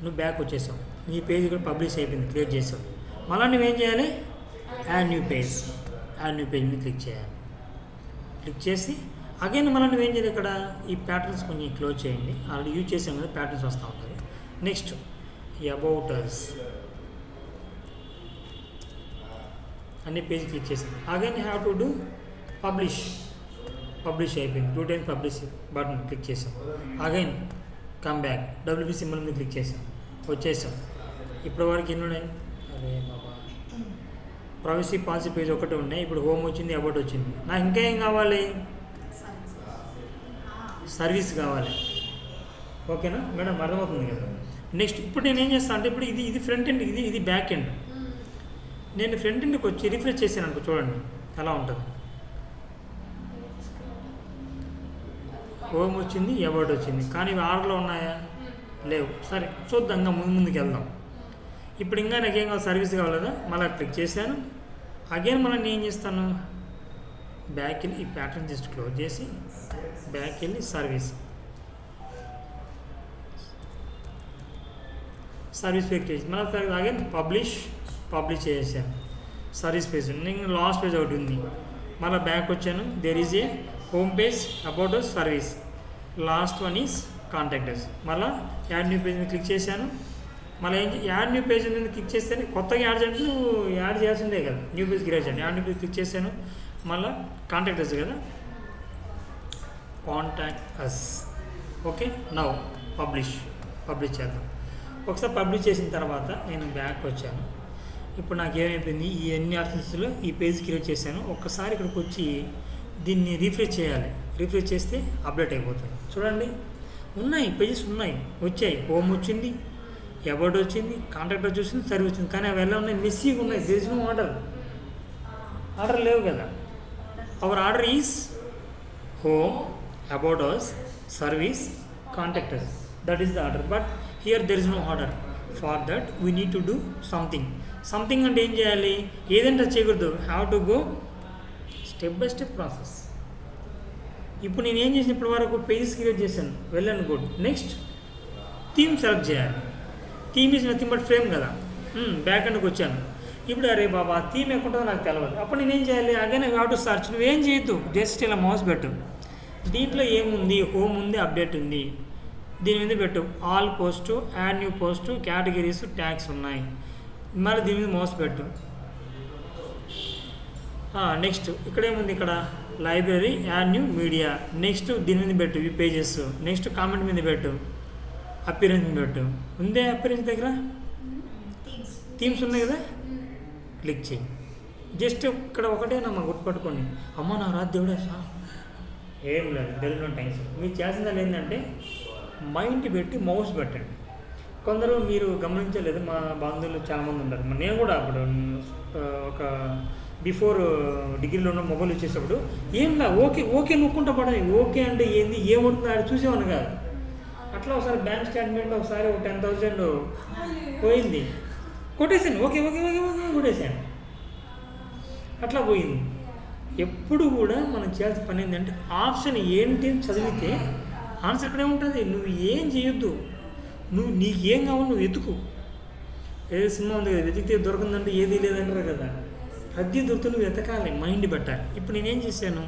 నువ్వు బ్యాక్ వచ్చేసావు, నీ పేజ్ ఇక్కడ పబ్లిష్ అయిపోయింది, క్రియేట్ చేసావు. మళ్ళీ నువ్వేం చేయాలి, యాడ్ న్యూ పేజ్ మీద క్లిక్ చేయాలి. క్లిక్ చేసి అగైన్ మళ్ళీ నువ్వేం చేయాలి, ఇక్కడ ఈ ప్యాటర్న్స్ కొంచెం క్లోజ్ చేయండి. ఆల్రెడీ యూజ్ చేసాం కదా, ప్యాటర్న్స్ వస్తూ ఉంటుంది. నెక్స్ట్ అబౌట్ అస్ అన్ని పేజ్ క్లిక్ చేసాను. Again have to do publish అయిపోయింది. 2 times పబ్లిష్ బటన్ క్లిక్ చేసాం. Again come back, WP symbol మీద క్లిక్ చేసాం, వచ్చేసాం. ఇప్పటి వరకు ఎన్ని ఉన్నాయి, అరే బాబా, ప్రైవసీ పాలసీ పేజ్ ఒకటే ఉన్నాయి. ఇప్పుడు హోమ్ వచ్చింది, అబౌట్ వచ్చింది. నాకు ఇంకా ఏం కావాలి, సర్వీస్ కావాలి. ఓకేనా మేడం, అర్థమవుతుంది కదా. నెక్స్ట్ ఇప్పుడు నేను ఏం చేస్తాను అంటే, ఇప్పుడు ఇది ఫ్రంట్ ఎండ్, ఇది బ్యాక్ ఎండ్. నేను ఫ్రంట్ ఎండ్కి వచ్చి రిఫ్రెష్ చేశాను అనుకో, చూడండి ఎలా ఉంటుంది. హోమ్ వచ్చింది, అబౌట్ వచ్చింది, కానీ ఇవి ఆర్డర్లో ఉన్నాయా, లేవు. సరే చూద్దాం, ఇంకా ముందుకు వెళ్దాం. ఇప్పుడు ఇంకా నాకేం కావాలి, సర్వీస్ కావాలి కదా. మళ్ళీ క్లిక్ చేశాను. అగైన్ మళ్ళీ నేను ఏం చేస్తాను, బ్యాక్ వెళ్ళి ఈ ప్యాటర్న్ జస్ట్ క్లోజ్ చేసి బ్యాక్ వెళ్ళి సర్వీస్ సర్వీస్ పేజ్ చేసి మళ్ళీ అగైన్ పబ్లిష్ చేసాను సర్వీస్ పేజ్. నేను లాస్ట్ పేజ్ ఒకటి ఉంది, మళ్ళీ బ్యాక్ వచ్చాను. There is a home page, about us, service. Last one is contact us. మళ్ళీ యాడ్ న్యూ పేజ్ మీద క్లిక్ చేశాను. మళ్ళీ యాడ్ న్యూ పేజ్ మీద క్లిక్ చేస్తే కొత్తగా యాడ్ చేయండి, నువ్వు యాడ్ చేయాల్సిందే కదా, న్యూ పేజ్ క్రియేట్ చేయండి. యాడ్ న్యూ పేజ్ క్లిక్ చేశాను. మళ్ళీ కాంటాక్ట్ అస్ కదా, contact us. Okay, now publish చేద్దాం. ఒకసారి పబ్లిష్ చేసిన తర్వాత నేను బ్యాక్ వచ్చాను. ఇప్పుడు నాకు ఏమైపోయింది, ఈ అన్ని ఆప్షన్స్లో ఈ పేజ్ క్రియేట్ చేశాను. ఒక్కసారి ఇక్కడికి వచ్చి దీన్ని రీఫ్రెష్ చేయాలి. రీఫ్రెష్ చేస్తే అప్డేట్ అయిపోతుంది. చూడండి, ఉన్నాయి పేజెస్ ఉన్నాయి, వచ్చాయి. హోమ్ వచ్చింది, అబౌట్ వచ్చింది, కాంటాక్ట్ వచ్చింది, సర్వీస్ వచ్చింది. కానీ అవి ఎలా ఉన్నాయి, మెస్సీగా ఉన్నాయి. దేర్ ఇస్ నో ఆర్డర్ లేవు కదా. Our order is home, about us, service, contact us. That is the order. But here there is no order. For that we need to do something అంటే ఏం చేయాలి, ఏదంటే చేయకూడదు. Have to go step by step process. ఇప్పుడు నేను ఏం చేసిన, ఇప్పటి వరకు పేజెస్ క్రియేట్ చేశాను, well and good. Next theme select చేయాలి. Theme is nothing but frame కదా. బ్యాక్ ఎండ్కి వచ్చాను. ఇప్పుడు అరే బాబా థీమ్ ఎక్కడుంటుందో నాకు తెలియదు. అప్పుడు నేనేం చేయాలి, again I have to search. నువ్వేం చేయొద్దు, జస్ట్ ఇలా మౌస్ పెట్టు. దీంట్లో ఏముంది, హోమ్ ఉంది, అప్డేట్ ఉంది. దీని మీద పెట్టు all post, add new post, categories, tags ఉన్నాయి. మరి దీని మీద మౌస్ పెట్టు. నెక్స్ట్ ఇక్కడ ఏముంది, ఇక్కడ library, add new, media. Next దీని మీద పెట్టు ఈ పేజెస్. నెక్స్ట్ కామెంట్ మీద పెట్టు, అపిరెన్స్ మీద పెట్టు. ఉందే అపిరెన్స్ దగ్గర థీమ్స్ ఉన్నాయి కదా, క్లిక్ చేయి. జస్ట్ ఇక్కడ ఒకటేనమ్మా గుర్తుపట్టుకోండి. అమ్మ నా రాదు దేవుడే ఏం లేదు, తెలుగులో టైమ్స్. మీరు చేసిందని ఏంటంటే మైండ్ పెట్టి మౌస్ పెట్టండి. కొందరు మీరు గమనించలేదు, మా బంధువులు చాలామంది ఉంటారు. నేను కూడా అప్పుడు ఒక బిఫోర్ డిగ్రీలో ఉన్న మొబైల్ వచ్చేటప్పుడు ఏంలా ఓకే నొక్కుంటా పడని. ఓకే అంటే ఏంది, ఏముంటుంది ఆడ చూసేవాను కాదు. అట్లా ఒకసారి బ్యాంక్ స్టేట్మెంట్ ఒకసారి 10,000 పోయింది, కొట్టేసాను. ఓకే కొట్టేసాను, అట్లా పోయింది. ఎప్పుడు కూడా మనం చేయాల్సిన పని ఏంటంటే ఆప్షన్ ఏంటి చదివితే ఆన్సర్ అక్కడే ఉంటుంది. నువ్వు ఏం చేయొద్దు, నీకేం కావాలి నువ్వు వెతుకు. ఏదో సినిమా ఉంది కదా, వెతికితే దొరకందంటే ఏదీ లేదంటారు కదా. ప్రతి దొరుకుతూ నువ్వు వెతకాలి, మైండ్ పెట్టాలి. ఇప్పుడు నేనేం చేశాను,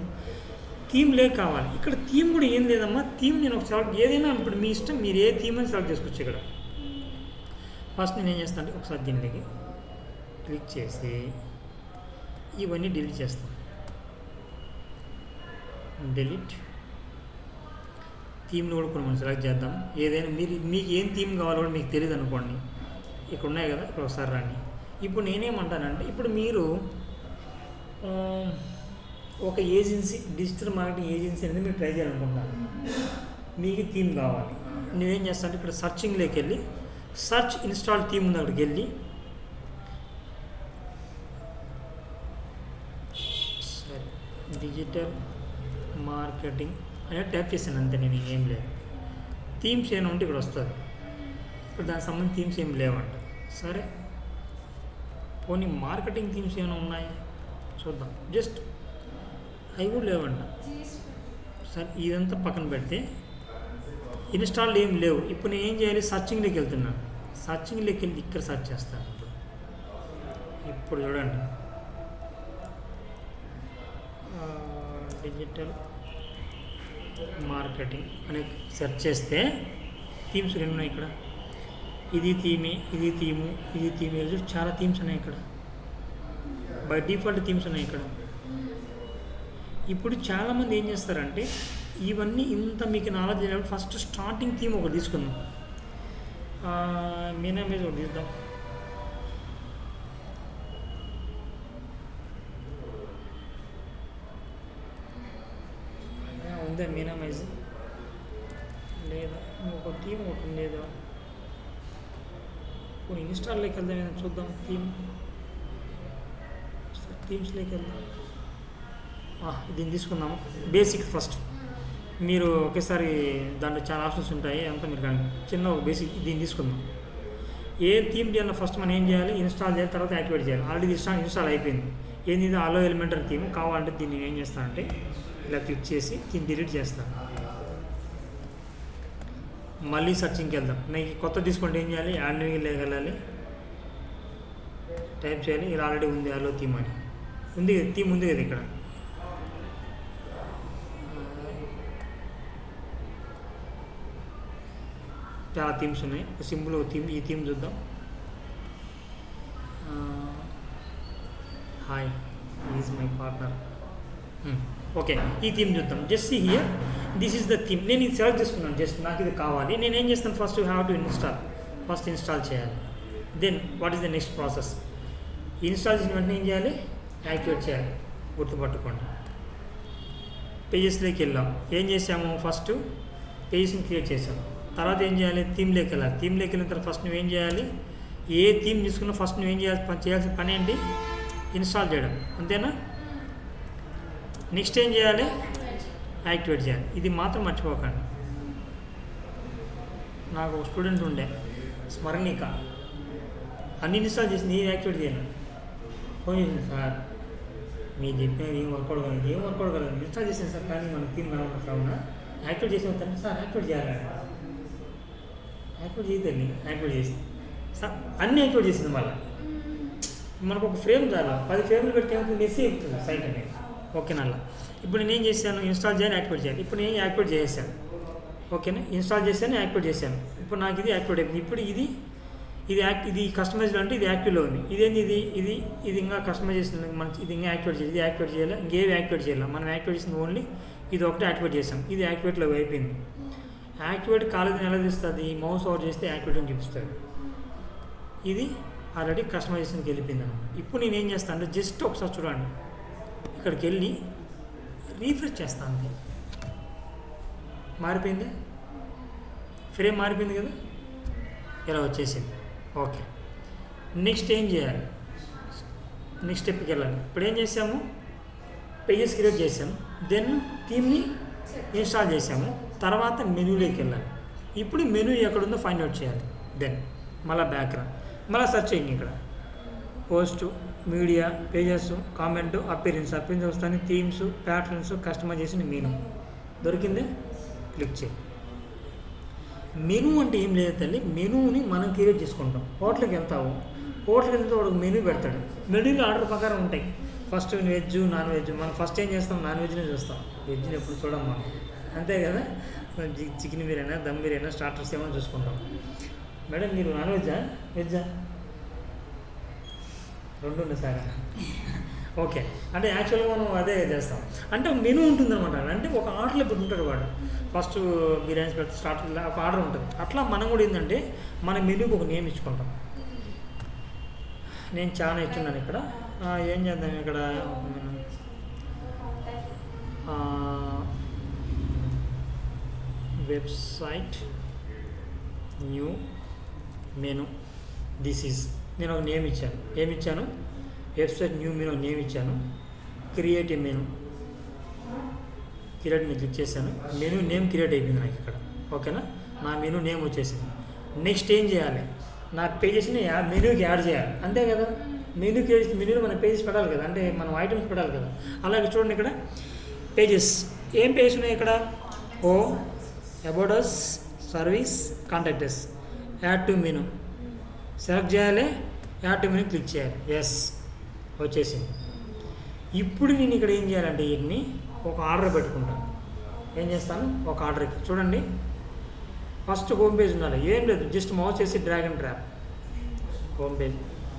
థీమ్ కావాలి. ఇక్కడ థీమ్ కూడా ఏం లేదమ్మా. థీమ్ నేను ఒక సెలెక్ట్ ఏదైనా ఇప్పుడు మీ ఇష్టం, మీరు ఏ థీమ్ అని సెలెక్ట్ చేసుకోవచ్చు. ఇక్కడ ఫస్ట్ నేను ఏం చేస్తాను అంటే ఒకసారి దీనికి క్లిక్ చేసి ఇవన్నీ డిలీట్ చేస్తాను. డిలీట్ థీమ్లు కూడా కొన్ని మనం సెలెక్ట్ చేద్దాం. ఏదైనా మీకు ఏం థీమ్ కావాలో కూడా మీకు తెలియదు అనుకోండి, ఇక్కడ ఉన్నాయి కదా, ఇక్కడ ఒకసారి రండి. ఇప్పుడు నేనేమంటానంటే, ఇప్పుడు మీరు ఒక ఏజెన్సీ, డిజిటల్ మార్కెటింగ్ ఏజెన్సీ అనేది మీరు ట్రై చేయాలనుకుంటున్నారు. మీకు థీమ్ కావాలి. నేనేం చేస్తానంటే ఇక్కడ సర్చింగ్లోకి వెళ్ళి సర్చ్ ఇన్స్టాల్ థీమ్ ఉంది, అక్కడికి వెళ్ళి సరే డిజిటల్ మార్కెటింగ్ అనేది టైప్ చేశాను అంతే. నేను ఏం లేదు, థీమ్స్ ఏమైనా ఉంటే ఇక్కడ వస్తుంది. ఇప్పుడు దానికి సంబంధించి థీమ్స్ ఏం లేవంట. సరే పోనీ మార్కెటింగ్ థీమ్స్ ఏమైనా ఉన్నాయి చూద్దాం. జస్ట్ అవి కూడా లేవంట. సరే ఇదంతా పక్కన పెడితే ఇన్స్టాల్ ఏం లేవు. ఇప్పుడు నేను ఏం చేయాలి, సర్చింగ్లోకి వెళ్తున్నాను. సర్చింగ్లోకి వెళ్ళి ఇక్కడ సర్చ్ చేస్తాను. ఇప్పుడు చూడండి, డిజిటల్ మార్కెటింగ్ అని సెర్చ్ చేస్తే థీమ్స్ రెండు ఉన్నాయి ఇక్కడ. ఇది థీమే, ఇది థీము, ఇది థీమ్. చాలా థీమ్స్ ఉన్నాయి ఇక్కడ. బై డిఫాల్ట్ థీమ్స్ ఉన్నాయి ఇక్కడ. ఇప్పుడు చాలామంది ఏం చేస్తారంటే ఇవన్నీ ఇంత మీకు నాలెడ్జ్ అయినప్పుడు ఫస్ట్ స్టార్టింగ్ థీమ్ ఒకటి తీసుకుందాం. మీనా మీద ఒకటి తీద్దాం. ఉందా మీనా మైజ్ లేదా ఒక థీమ్ ఒకటి ఉండేదా? ఇప్పుడు ఇన్స్టాల్లోకి వెళ్దాం, ఏదైనా చూద్దాం. థీమ్స్లోకి వెళ్దాం. దీన్ని తీసుకుందాము. బేసిక్ ఫస్ట్ మీరు ఒకేసారి దాంట్లో చాలా ఆప్షన్స్ ఉంటాయి, అంతా మీరు కానీ చిన్న బేసిక్ దీన్ని తీసుకుందాం. ఏ థీమ్ చేయాలన్నా ఫస్ట్ మనం ఏం చేయాలి, ఇన్స్టాల్ చేయాలి, తర్వాత యాక్టివేట్ చేయాలి. ఆల్రెడీ ఇన్స్టాల్ అయిపోయింది. ఏంది ఇది అలో ఎలిమెంటరీ థీమ్ కావాలంటే దీన్ని ఏం చేస్తానంటే ఇలా క్లిక్ చేసి దీన్ని డిలీట్ చేస్తాను. మళ్ళీ సర్చింగ్కి వెళ్దాం. నేను కొత్త తీసుకుంటే ఏం చేయాలి? యాడ్ న్యూకి వెళ్ళాలి, టైప్ చేయాలి. ఇలా ఆల్రెడీ ఉంది అలో థీమ్ అని ఉంది కదా, థీమ్ ఉంది కదా ఇక్కడ. చాలా థీమ్స్ ఉన్నాయి. ఒక సింపుల్ థీమ్, ఈ థీమ్ చూద్దాం. Hi is my partner. Okay, ఈ థీమ్ చూద్దాం. Just see here, this is the theme. నేను ఇది సెలెక్ట్ చేసుకున్నాను. జస్ట్ నాకు ఇది కావాలి. నేను ఏం చేస్తాను? First you have to install. First install చేయాలి. Then what is the next process? Install చేసిన వెంటనే ఏం చేయాలి? యాక్టివేట్ చేయాలి. గుర్తుపట్టుకోండి. పేజెస్లోకి వెళ్ళాం. ఏం చేసాము? ఫస్ట్ పేజెస్ని క్రియేట్ చేసాము. తర్వాత ఏం చేయాలి? థీమ్లోకి వెళ్ళాలి. థీమ్లోకి వెళ్ళిన తర్వాత ఫస్ట్ నువ్వేం చేయాలి? ఏ థీమ్ తీసుకున్నా ఫస్ట్ నువ్వేం చేయాల్సిన పని ఏంటి? ఇన్స్టాల్ చేయడం. అంతేనా? నెక్స్ట్ ఏం చేయాలి? యాక్టివేట్ చేయాలి. ఇది మాత్రం మర్చిపోకండి. నాకు ఒక స్టూడెంట్ ఉండే, స్మరణిక, అన్ని ఇన్స్టాల్ చేసింది, ఏం యాక్టివేట్ చేయాలి. ఫోన్ చేసింది, సార్ మీరు చెప్పినది ఏం వర్కౌట్ కాలేదు, ఏం వర్కౌట్ కాలేదు, ఇన్స్టాల్ చేసాను సార్, కానీ మన థీమ్ కావున యాక్టివేట్ చేసిన తర్వాత సార్ యాక్టివేట్ చేయాలి. యాక్టివేట్ చేయదండి, యాక్టివేట్ చేసింది సార్, అన్నీ యాక్టివేట్ చేసింది. మళ్ళీ మనకు ఒక ఫ్రేమ్ చాలు, 10 ఫ్రేమ్లు పెడితే మెస్సీ అవుతుంది సైట్ అనేది. ఓకేనా? అలా ఇప్పుడు నేను ఏం చేశాను? ఇన్స్టాల్ చేయాలి, యాక్టివేట్ చేయాలి. ఇప్పుడు నేను యాక్టివేట్ చేసేసాను. ఓకేనా? ఇన్స్టాల్ చేశాను, యాక్టివేట్ చేశాను. ఇప్పుడు నాకు ఇది యాక్టివేట్ అయిపోయింది. ఇప్పుడు ఇది కస్టమైజ్డ్ అంటే ఇది యాక్టివ్లో ఉంది. ఇదేంది? ఇది ఇంకా కస్టమైజ్ చేసింది. మనం ఇది ఇంకా యాక్టివేట్ చేయాలి. ఇది యాక్టివేట్ చేయాలి, ఇంకేవి యాక్టివేట్ చేయాలి. మనం యాక్టివేట్ చేసింది ఓన్లీ ఇది ఒకటి యాక్టివేట్ చేసాం. ఇది యాక్టివేట్లో అయిపోయింది. యాక్టివేట్ కాలేదని ఎలా చూస్తుంది? మౌస్ ఓవర్ చేస్తే యాక్టివేట్ అని చూపిస్తుంది. ఇది ఆల్రెడీ కస్టమైజేషన్కి వెళ్ళిపోయింది అన్నమాట. ఇప్పుడు నేను ఏం చేస్తాను అంటే జస్ట్ ఒకసారి చూడండి, ఇక్కడికి వెళ్ళి రీఫ్రెష్ చేస్తాను. అంతే, మారిపోయింది. ఫ్రేమ్ మారిపోయింది కదా, ఇలా వచ్చేసింది. ఓకే, నెక్స్ట్ ఏం చేయాలి? నెక్స్ట్ స్టెప్కి వెళ్ళాలి. ఇప్పుడు ఏం చేసాము? పేజెస్ క్రియేట్ చేసాము, దెన్ థీమ్ని ఇన్స్టాల్ చేసాము, తర్వాత మెనూలోకి వెళ్ళాలి. ఇప్పుడు మెనూ ఎక్కడుందో ఫైండ్ అవుట్ చేయాలి. దెన్ మళ్ళీ బ్యాక్గ్రౌండ్, మళ్ళీ సెర్చ్ చేయండి. ఇక్కడ post, media, pages, comment, appearance వస్తాను, థీమ్స్, ప్యాటర్న్స్, కస్టమైజేషన్, మెనూ దొరికింది. క్లిక్ చేయి. మెనూ అంటే ఏం లేదు తల్లి, మెనూని మనం క్రియేట్ చేసుకుంటాం. హోటల్కి వెళ్తావు, హోటల్కి వెళ్తే వాడు మెనూ పెడతాడు. మెనూలో ఆర్డర్ ప్రకారం ఉంటాయి. First veg, non veg. మనం ఫస్ట్ ఏం చేస్తాం? నాన్ వెజ్నే చూస్తాం, వెజ్ని ఎప్పుడు చూడం మనం. అంతే కదా? చికెన్ బిర్యానీ, దమ్ బిర్యానీ, స్టార్టర్స్ ఏమైనా చూసుకుంటాం. మేడం మీరు నాన్ వెజ్జా వెజ్జా? రెండు ఉంది సార్. ఓకే, అంటే యాక్చువల్గా మనం అదే చేస్తాం. అంటే మెనూ ఉంటుందన్నమాట. అంటే ఒక ఆర్డర్లో ఇప్పుడు ఉంటాడు వాడు, ఫస్ట్ బిర్యానీ పెడితే స్టార్టర్లో ఒక ఆర్డర్ ఉంటుంది. అట్లా మనం కూడా ఏంటంటే మన మెనూకి ఒక నేమ్ ఇచ్చుకుంటాం. నేను చాలా ఇచ్చున్నాను ఇక్కడ. ఏం చేద్దాం ఇక్కడ? Website new menu this is, నేను ఒక నేమ్ ఇచ్చాను. ఏమి ఇచ్చాను? వెబ్సైట్ న్యూ మెనూ నేమ్ ఇచ్చాను. క్రియేట్ ఏ మెనూ, క్రియేట్ నేను క్లిక్ చేశాను. మెనూ నేమ్ క్రియేట్ అయిపోయింది నాకు ఇక్కడ. ఓకేనా? నా మెనూ నేమ్ వచ్చేసింది. నెక్స్ట్ ఏం చేయాలి? నా పేజెస్ని మెనూకి యాడ్ చేయాలి. అంతే కదా? మెనూ క్రియేట్, మెనూలో మన పేజెస్ పెట్టాలి కదా, అంటే మనం ఐటమ్స్ పెట్టాలి కదా. అలాగే చూడండి ఇక్కడ పేజెస్, ఏం పేజెస్ ఉన్నాయి ఇక్కడ? Home, about us, service, contact us. Add to menu select చేయాలి, యాడ్ టు మెనూ క్లిక్ చేయాలి. ఎస్, వచ్చేసింది. ఇప్పుడు నేను ఇక్కడ ఏం చేయాలంటే వీటిని ఒక ఆర్డర్ పెట్టుకుంటాను. ఏం చేస్తాను? ఒక ఆర్డర్కి చూడండి, ఫస్ట్ హోమ్ పేజ్ ఉండాలి. ఏం లేదు, జస్ట్ మౌస్ చేసి drag and drop home page.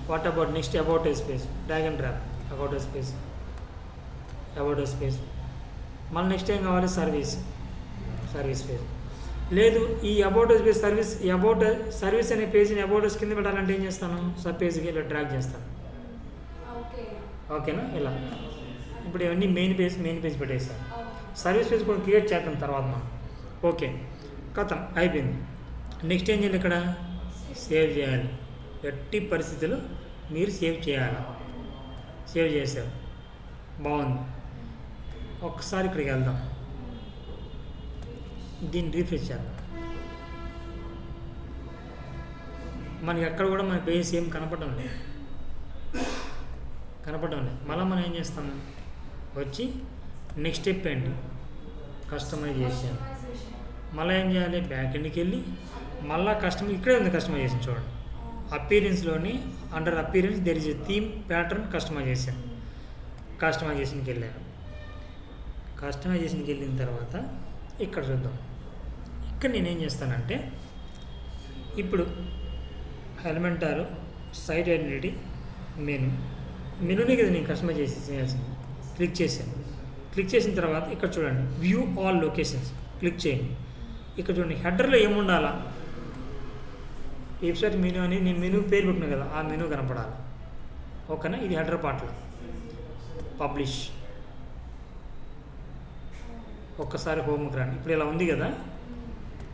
What about next about us page, drag and drop about us page, about us page. మళ్ళీ నెక్స్ట్ ఏం కావాలి? Service page. లేదు, ఈ అబౌట్ ఎస్ పేజ్ సర్వీస్, ఈ అబౌట్ సర్వీస్ అనే పేజ్ని అబౌట్ ఎస్ కింద పెట్టాలంటే ఏం చేస్తాను? సబ్ పేజ్కి ఇలా డ్రాగ్ చేస్తాను. ఓకేనా? ఇలా ఇప్పుడు ఇవన్నీ మెయిన్ పేజ్ పెట్టేస్తాను. సర్వీస్ పేజ్ కూడా క్రియేట్ చేద్దాం తర్వాత మనం. ఓకే, కథం అయిపోయింది. నెక్స్ట్ ఏం చేయాలి? ఇక్కడ సేవ్ చేయాలి. ఎట్టి పరిస్థితుల్లో మీరు సేవ్ చేయాలి. సేవ్ చేశారు, బాగుంది. ఒక్కసారి ఇక్కడికి వెళ్దాం, దీన్ని రీఫ్రెష్ చేద్దాం. మనకి ఎక్కడ కూడా మన పేజ్ ఏం కనపడడం లేదు. మళ్ళీ మనం ఏం చేస్తాము? వచ్చి నెక్స్ట్ స్టెప్ ఏంటి? కస్టమైజేషన్. మళ్ళీ ఏం చేయాలి, బ్యాక్ ఎండ్కి వెళ్ళి మళ్ళీ ఇక్కడే ఉంది కస్టమైజేషన్ చూడండి. అపీరెన్స్లోని under appearance there is a theme pattern కస్టమైజేషన్కి వెళ్ళాను. కస్టమైజేషన్కి వెళ్ళిన తర్వాత ఇక్కడ చూద్దాం. ఇక్కడ నేనేం చేస్తానంటే ఇప్పుడు ఎలిమెంటారు సైట్ ఐడెంటిటీ మెనూనే కదా నేను కస్టమైజ్ చేయాల్సింది. క్లిక్ చేసిన తర్వాత ఇక్కడ చూడండి వ్యూ ఆల్ లొకేషన్స్ క్లిక్ చేయండి. ఇక్కడ చూడండి హెడర్లో ఏముండాలా, వెబ్సైట్ మెనూ అని నేను మెనూ పేరు పెట్టినా కదా ఆ మెనూ కనపడాలి. ఓకేనా, ఇది హెడర్ పార్ట్లో పబ్లిష్. ఒక్కసారి హోమ్కి రండి. ఇప్పుడు ఇలా ఉంది కదా,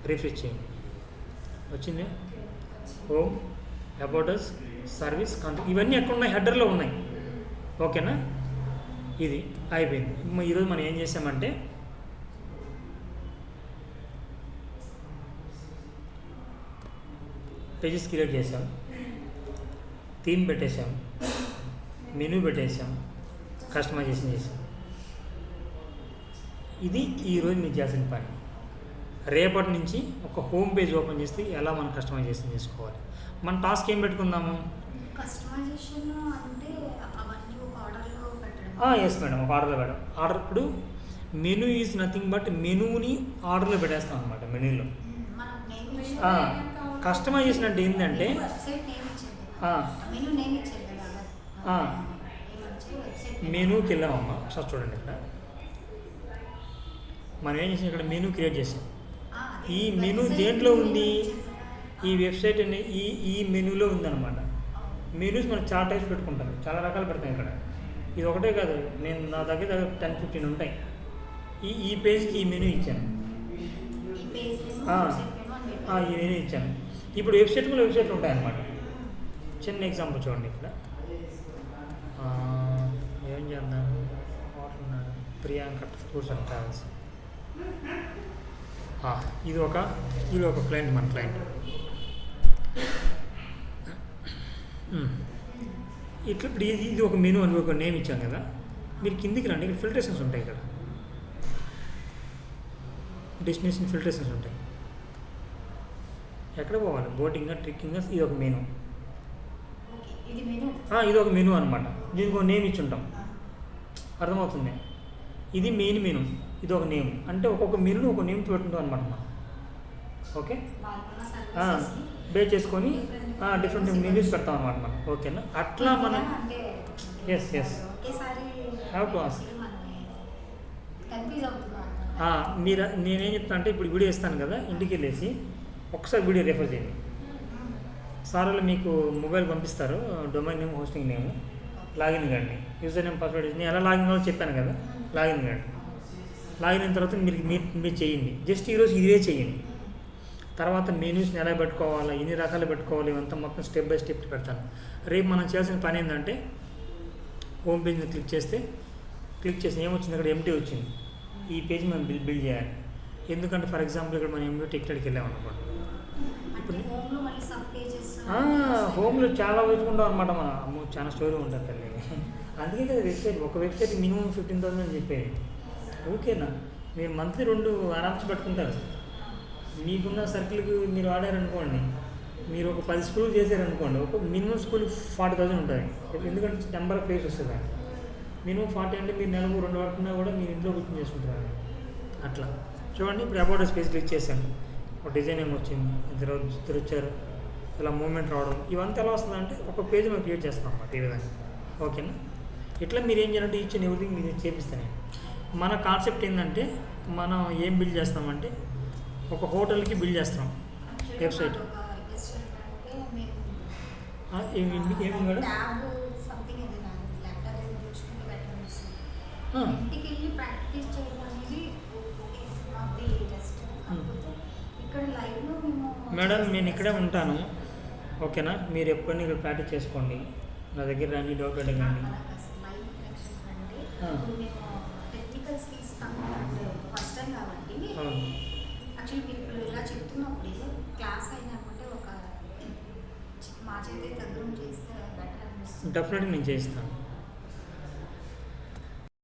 రిఫ్రెష్ చేయండి. వచ్చింది home, about us, service, contact ఇవన్నీ ఎక్కడ ఉన్నాయి, హెడర్లో ఉన్నాయి. ఓకేనా, ఇది అయిపోయింది. ఈరోజు మనం ఏం చేసామంటే పేజెస్ క్రియేట్ చేసాం, థీమ్ పెట్టేసాం, మెనూ పెట్టేసాం, కస్టమైజేషన్ చేసాం. ఇది ఈరోజు మీరు చేసిన పని. రేపటి నుంచి ఒక హోమ్ పేజ్ ఓపెన్ చేస్తే ఎలా మనం కస్టమైజేషన్ చేసుకోవాలి. మన టాస్క్ ఏం పెట్టుకుందాము, కస్టమైజేషన్ అంటే అవన్నీ ఒక ఆర్డర్లో పెట్టడం. ఎస్ మేడం, ఒక ఆర్డర్లో పెట్టడం. ఆర్డర్ ఇప్పుడు మెనూ ఈజ్ నథింగ్ బట్ మెనూని ఆర్డర్లో పెట్టేస్తాం అనమాట. మెనూలో కస్టమైజేషన్ అంటే ఏంటంటే మెనూకి వెళ్ళామమ్మా. ఒకసారి చూడండి, ఇక్కడ మనం ఏం చేసాం, ఇక్కడ మెనూ క్రియేట్ చేసాం. ఈ మెనూ దేంట్లో ఉంది, ఈ వెబ్సైట్ అనే ఈ మెనూలో ఉందన్నమాట. మెనూస్ మనం చాలా టైప్స్ పెట్టుకుంటాం, చాలా రకాలు పెడతాం. ఇక్కడ ఇది ఒకటే కాదు, నేను నా దగ్గర 10-15 ఉంటాయి. ఈ పేజ్కి ఈ మెనూ ఇచ్చాను, ఈ మెనూ ఇచ్చాను. ఇప్పుడు వెబ్సైట్లు ఉంటాయన్నమాట. చిన్న ఎగ్జాంపుల్ చూడండి. ఇక్కడ ఏం చేద్దాం, వాడుతున్నాను ప్రియాంక టూర్స్ అండ్ ట్రావెల్స్. ఇది ఒక క్లయింట్, మన క్లయింట్. ఇట్లా ఇప్పుడు ఇది ఒక మెనూ అని ఒక నేమ్ ఇచ్చాం కదా. మీరు కిందికి రండి, ఇక్కడ ఫిల్టరేషన్స్ ఉంటాయి. ఇక్కడ డెస్టినేషన్ ఫిల్టరేషన్స్ ఉంటాయి. ఎక్కడ పోవాలి, బోటింగ్, ట్రెక్కింగ్, ఇది ఒక మెనూ. ఇది ఒక మెనూ అనమాట. దీనికి ఒక నేమ్ ఇచ్చుంటాం, అర్థమవుతుంది. ఇది మెయిన్ మెనూ, ఇది ఒక నేమ్. అంటే ఒక్కొక్క మెనూని ఒక నేమ్ పెట్టుకుంటాం అనమాట మనం. ఓకే, బేస్ చేసుకొని డిఫరెంట్ మెనూస్ పెడతాం అనమాట మనం. ఓకేనా, అట్లా మనం ఎస్ హ్యావ్ టు ఆస్క్. మీరు నేనేం చెప్తాను అంటే, ఇప్పుడు వీడియో ఇస్తాను కదా, ఇంటికి వెళ్ళేసి ఒకసారి వీడియో రెఫర్ చేయండి. సార్లు మీకు మొబైల్ పంపిస్తారు, domain name, hosting name, login కండి, యూజర్ నేమ్, పాస్వర్డ్. నేను ఎలా లాగిన్ కావాలో చెప్పాను కదా, లాగిన్ కండి. లాగిన్ అయిన తర్వాత మీరు చేయండి. జస్ట్ ఈరోజు ఇదే చేయండి. తర్వాత మెనూస్ని ఎలా పెట్టుకోవాలి, ఎన్ని రకాలు పెట్టుకోవాలి, ఇవంతా మొత్తం స్టెప్ బై స్టెప్ పెడతాను. రేపు మనం చేయాల్సిన పని ఏంటంటే, హోమ్ పేజ్ని క్లిక్ చేసి ఏమొచ్చింది, అక్కడ ఎంటీ వచ్చింది. ఈ పేజ్ మనం బిల్డ్ చేయాలి. ఎందుకంటే ఫర్ ఎగ్జాంపుల్ ఇక్కడ మనం ఎంటీ టెక్స్టైల్కి వెళ్ళామనుకోండి. ఇప్పుడు హోమ్లో చాలా వెతుకుంటాం అనమాట. మన చాలా స్టోరీ ఉంటుంది తల్లి. అందుకే కదా ఒక వెబ్సైట్ మినిమం 15,000 అని చెప్పేది. ఓకేనా, మీరు మంత్లీ 2 ఆరామ్స్ పెట్టుకుంటారు. మీకున్న సర్కిల్కి మీరు ఆడారనుకోండి, మీరు ఒక 10 స్కూల్ చేశారనుకోండి, ఒక మినిమం స్కూల్ 40,000 ఉంటుంది. ఎందుకంటే నెంబర్ ఆఫ్ ప్లేస్ వస్తుంది. మినిమం 40 అంటే మీరు నెలకు 2 పడుతున్నా కూడా మీరు ఇంట్లో కూర్చొని చేసుకుంటారు. అట్లా చూడండి. ఇప్పుడు అబౌట్ స్పేస్ క్లిక్ చేశాను, ఒక డిజైన్ ఏమొచ్చింది, ఇద్దరు వచ్చారు, ఇలా మూవ్మెంట్ రావడం, ఇవంతా ఎలా వస్తుందంటే ఒక పేజ్ మేము క్రియేట్ చేస్తాం అన్నమాట. ఈ విధంగా. ఓకేనా, ఇట్లా మీరు ఏం చేయాలంటే ఈచ్ అండ్ ఎవ్రీథింగ్ మీరు చేపిస్తాను. మన కాన్సెప్ట్ ఏంటంటే, మనం ఏం బిల్డ్ చేస్తామంటే ఒక హోటల్కి బిల్డ్ చేస్తాం వెబ్సైట్. ఏమి మేడం, మేడం నేను ఇక్కడే ఉంటాను. ఓకేనా, మీరు ఎప్పుడైనా ఇక్కడ ప్రాక్టీస్ చేసుకోండి. నా దగ్గర రండి, డౌట్ అడగండి. డెఫినెట్గా నేను చేస్తాను.